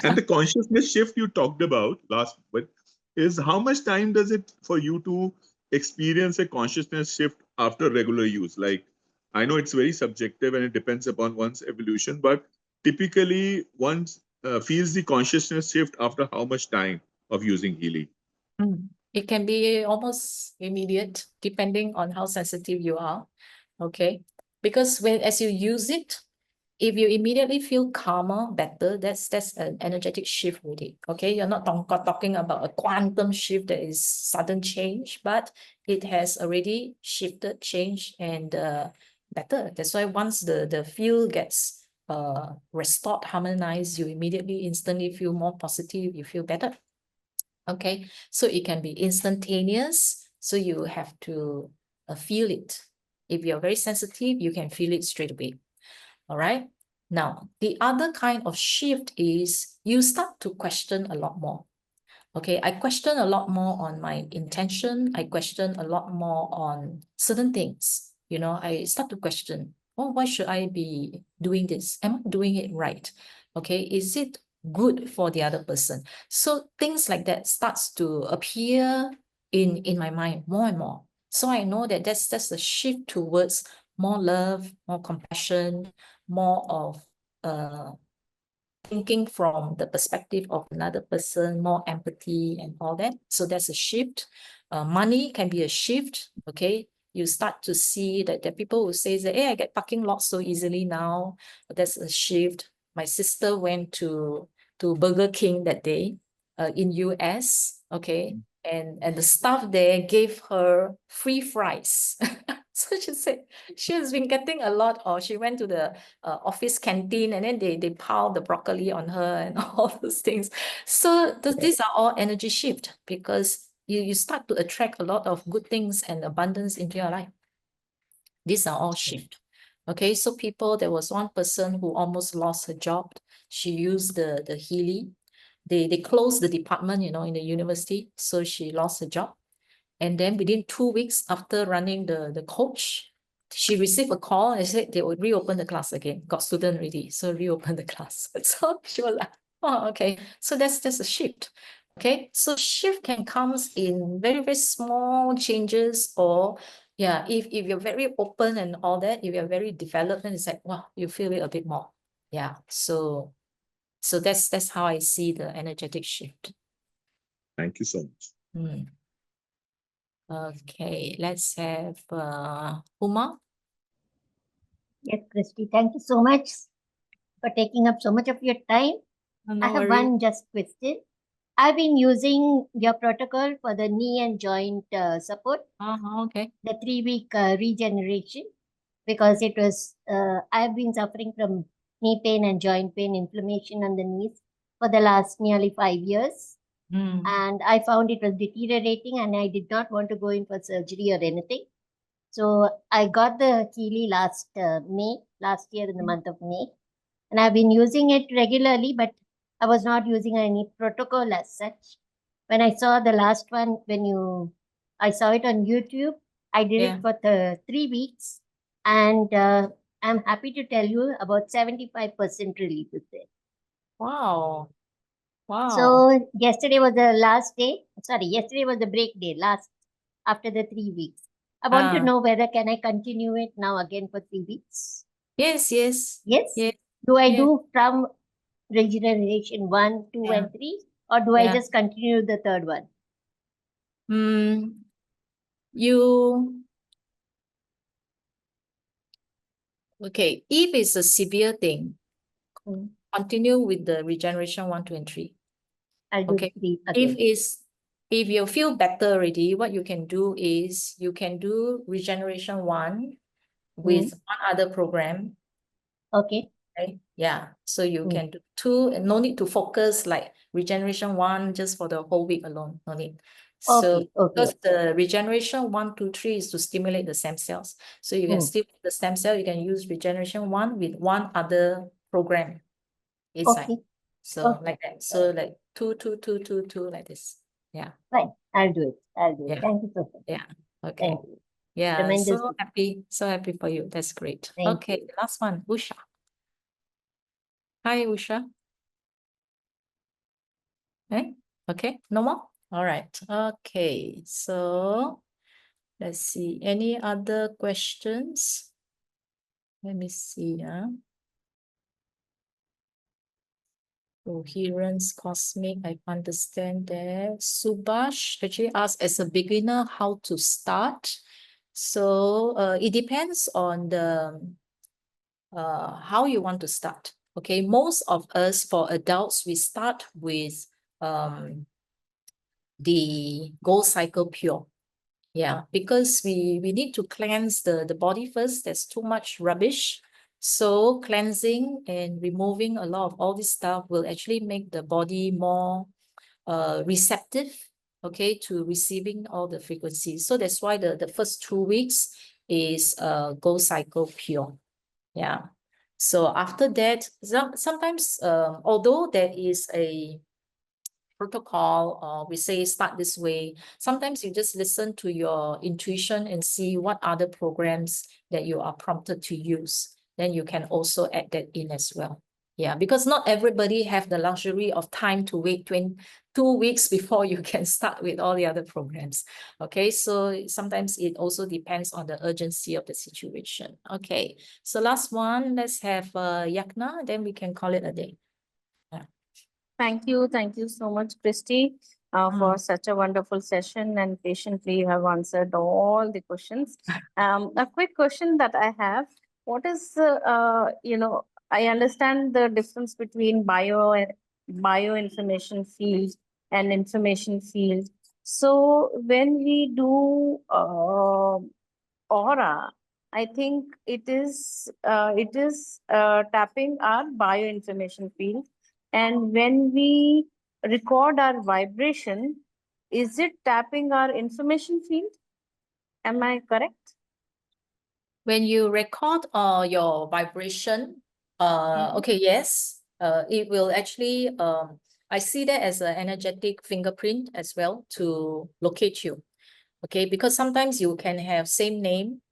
And the consciousness shift you talked about last, but is how much time does it for you to experience a consciousness shift after regular use? Like, I know it's very subjective and it depends upon one's evolution, but typically one feels the consciousness shift after how much time of using Healy? It can be almost immediate, depending on how sensitive you are. Okay. Because as you use it, if you immediately feel calmer, better, that's an energetic shift already. Okay, you're not talking about a quantum shift that is sudden change, but it has already shifted, changed, and better. That's why once the field gets restored, harmonized, you immediately, instantly feel more positive, you feel better. Okay, so it can be instantaneous, so you have to feel it. If you're very sensitive, you can feel it straight away. All right. Now, the other kind of shift is you start to question a lot more. Okay, I question a lot more on my intention. I question a lot more on certain things. You know, I start to question, oh, why should I be doing this? Am I doing it right? Okay, is it good for the other person? So things like that starts to appear in my mind more and more. So I know that that's a shift towards more love, more compassion, more of thinking from the perspective of another person, more empathy and all that. So that's a shift. Money can be a shift. Okay, you start to see that the people who say that, hey, I get parking lots so easily now. That's a shift. My sister went to Burger King that day in US. Okay, and the staff there gave her free fries. So she said she has been getting a lot, or she went to the office canteen and then they piled the broccoli on her and all those things. So these are all energy shift because you start to attract a lot of good things and abundance into your life. These are all shift. Okay, so there was one person who almost lost her job. She used the Healy. They closed the department, you know, in the university. So she lost her job. And then within 2 weeks after running the coach, she received a call and said they would reopen the class again. Got student ready, so reopen the class. So she was like, oh, okay. So that's a shift. Okay, so shift can come in very, very small changes, or yeah, if you're very open and all that, if you're very developed, then it's like, wow, you feel it a bit more. Yeah, so that's how I see the energetic shift. Thank you so much. Okay, let's have Uma. Yes, Christi, thank you so much for taking up so much of your time. No I have worries. one just question. I've been using your protocol for the knee and joint support, Okay. the 3-week regeneration, because it was, I've been suffering from knee pain and joint pain, inflammation on the knees for the last nearly 5 years. And I found it was deteriorating and I did not want to go in for surgery or anything. So I got the Healy last year in the month of May. And I've been using it regularly, but I was not using any protocol as such. When I saw the last one, I saw it on YouTube, I did it for the 3 weeks. And I'm happy to tell you about 75% relief is there. Wow. Wow. So yesterday was the last day. Sorry, yesterday was the break day, after the 3 weeks. I want to know whether can I continue it now again for 3 weeks? Yes. Yes? Yes. Do I Yeah. do from regeneration 1, 2, Yeah. and 3? Or do I Yeah. just continue the third one? Okay, if it's a severe thing, Hmm. continue with the regeneration 1, 2, and 3. I'll do Okay. 3 If again. if you feel better already, what you can do is you can do regeneration 1 with one other program. Okay. Right? Yeah. So you Mm. can do 2 and no need to focus like regeneration 1 just for the whole week alone. No need. So Okay. because the regeneration 1, 2, 3 is to stimulate the stem cells. So you can stimulate the stem cell, you can use regeneration 1 with one other program inside. Okay. So Okay. like that. So like 2, 2, 2, 2, 2 like this. Yeah. Fine. I'll do it. I'll do it. Yeah. Thank you so much. Yeah. Okay. Thank you. Yeah. Tremendous. So happy for you. That's great. Thank Okay. Last one, Usha. Hi, Usha. Okay. Okay. No more? All right. Okay. So let's see. Any other questions? Let me see. Coherence, cosmic, I understand that. Subhash actually asked, as a beginner, how to start. So it depends on the how you want to start. Okay, most of us, for adults, we start with the Gold Cycle Pure. Yeah, because we need to cleanse the body first. There's too much rubbish. So cleansing and removing a lot of all this stuff will actually make the body more receptive, okay, to receiving all the frequencies. So that's why the first 2 weeks is Gold Cycle Pure. Yeah. So after that, sometimes although there is a protocol, we say start this way, sometimes you just listen to your intuition and see what other programs that you are prompted to use. Then you can also add that in as well. Yeah, because not everybody have the luxury of time to wait 2 weeks before you can start with all the other programs. Okay, so sometimes it also depends on the urgency of the situation. Okay, so last one, let's have Yakna, then we can call it a day. Thank you. Thank you so much, Christi, for such a wonderful session, and patiently you have answered all the questions. A quick question that I have, what is, I understand the difference between bioinformation field and information field. So when we do aura, I think it is tapping our bioinformation field. And when we record our vibration, is it tapping our information field? Am I correct? When you record your vibration, okay, yes, it will actually, I see that as an energetic fingerprint as well to locate you. Okay, because sometimes you can have same name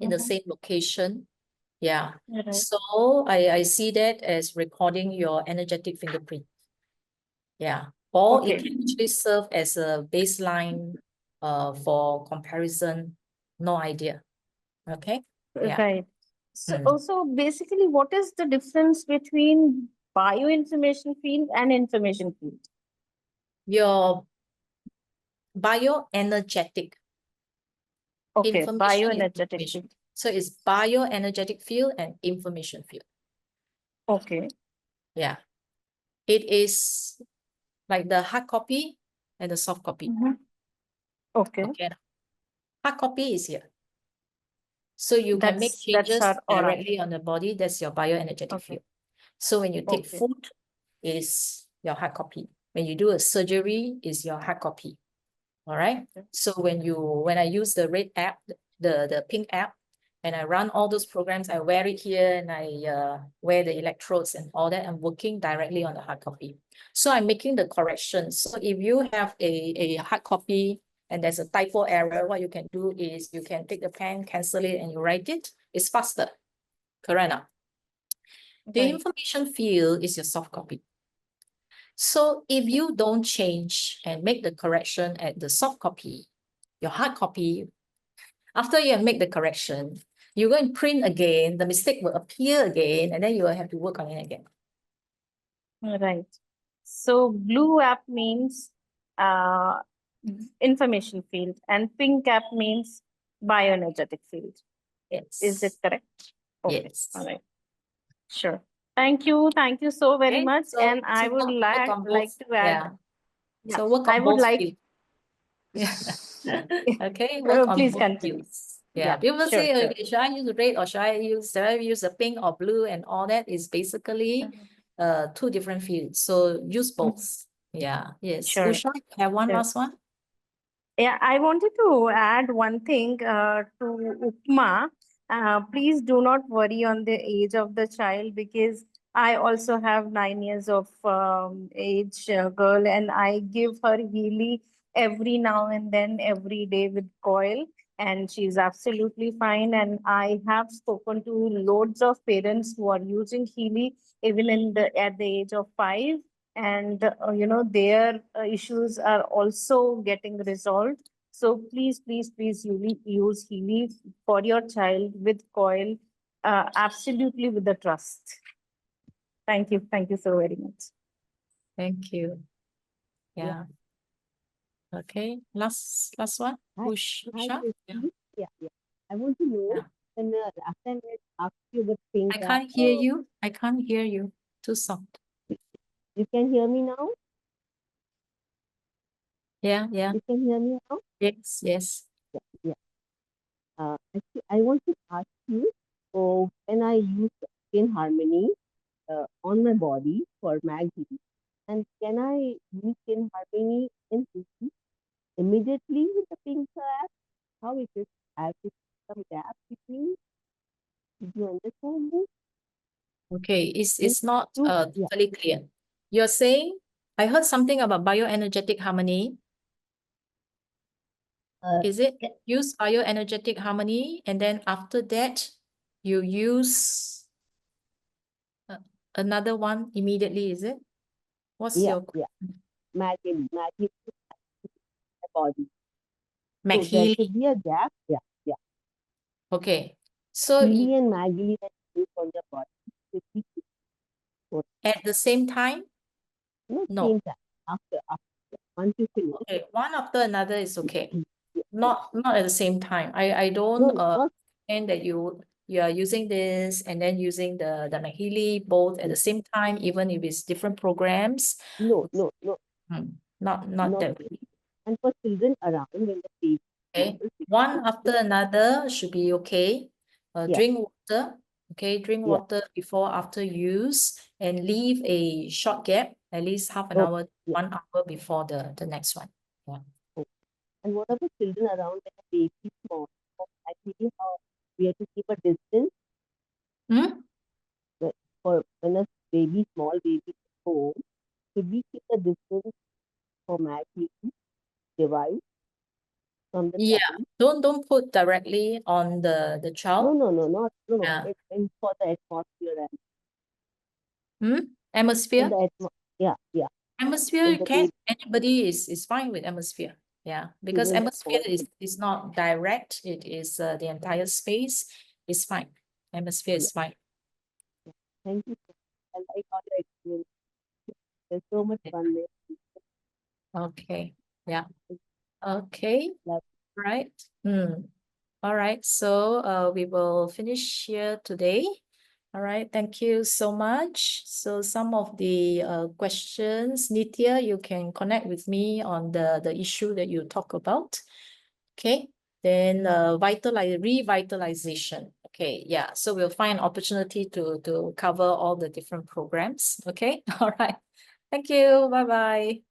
in the same location. Yeah. Right. So I see that as recording your energetic fingerprint. Yeah. Or it can actually serve as a baseline for comparison. No idea. Okay. Yeah. Right. So basically, what is the difference between bioinformation field and information field? Your bioenergetic. Okay, Information is bioenergetic information. field. So it's bioenergetic field and information field. Okay. Yeah. It is like the hard copy and the soft copy. Okay. Okay. Hard copy is here. So you can make That's changes our aura. directly on the body. That's your bioenergetic field. So when you take food, is your hard copy. When you do a surgery, is your hard copy. All right. So when I use the red app, the pink app, and I run all those programs, I wear it here and I wear the electrodes and all that, I'm working directly on the hard copy. So I'm making the corrections. So if you have a hard copy and there's a typo error, what you can do is you can take the pen, cancel it, and you write it. It's faster. Correct. The information field is your soft copy. So if you don't change and make the correction at the soft copy, your hard copy, after you have made the correction, you go and print again, the mistake will appear again, and then you will have to work on it again. Right. So blue app means information field, and pink app means bioenergetic field. Yes. Is it correct? Okay. Yes. All right. Sure. Thank you. Thank you so very Okay, much. so- And so I would work like on to both, add. yeah. So work on I would both like. fields. Yeah. Okay, work on Please both continue. fields. Yeah, Yeah, people sure, say, sure. okay, should I use red or should I use the pink or blue, and all that is basically two different fields. So use both. Yeah, yes. Sure. Usha, have one Sure. last one? Yeah, I wanted to add one thing to Upma. Please do not worry on the age of the child, because I also have 9 years of age girl, and I give her Healy every now and then, every day with coil, and she's absolutely fine. And I have spoken to loads of parents who are using Healy even at the age of 5, and their issues are also getting resolved. So please use Healy for your child with coil, absolutely with the trust. Thank you so very much. Thank you. Yeah. Okay, last one. Usha? Yeah. I want to know, Yeah. when last time I asked you the thing I that can't hear you. I can't hear you. Too soft. you can hear me now? Yeah. You can hear me now? Yes. Yeah. Actually, I want to ask you, when I use Skin Harmony on my body for Maggie, and can I use Skin Harmony in Christi immediately with the pink app? How is it? I have to put some gap between. Did you understand this? Okay, it's not Yeah. totally clear. You're saying, I heard something about bioenergetic harmony. Is it use bioenergetic harmony, and then after that you use another one immediately, is it? What's your Maggie my body. So there Healy? should be a gap. Yeah. Okay, so Healy and Maggie that you use on the body. should be at the same time? No, No. same time. After once you finish. Okay, one after another is okay. Yeah. Not at the same time. I don't No, not and that you are using this and then using the Healy both at the same time, even if it's different programs. no. Not Not that really. way. And for children around when the baby Okay, one after another should be okay. Yeah. Drink water. Okay, drink Yeah. water before, after use, and leave a short gap, at least half an Oh, hour, yeah. 1 hour before the next one. Yeah. And what about children around when the baby is small? Actually, how we have to keep a distance for when a small baby is home. Should we keep a distance for Maggie device from the child? Don't put directly on the child. No. Yeah. And for the atmosphere and Atmosphere. yeah. Atmosphere, When you the can. baby Anybody is fine with atmosphere. Yeah, because Even the atmosphere small is not direct. It is the entire space is fine. Atmosphere is fine. Thank you. I like all the experience. There's so much fun there. Okay. Yeah. Okay. Love. Right. All right. So we will finish here today. All right. Thank you so much. So some of the questions, Nitya, you can connect with me on the issue that you talk about. Okay. Then revitalization. Okay. Yeah. So we'll find an opportunity to cover all the different programs. Okay. All right. Thank you. Bye-bye.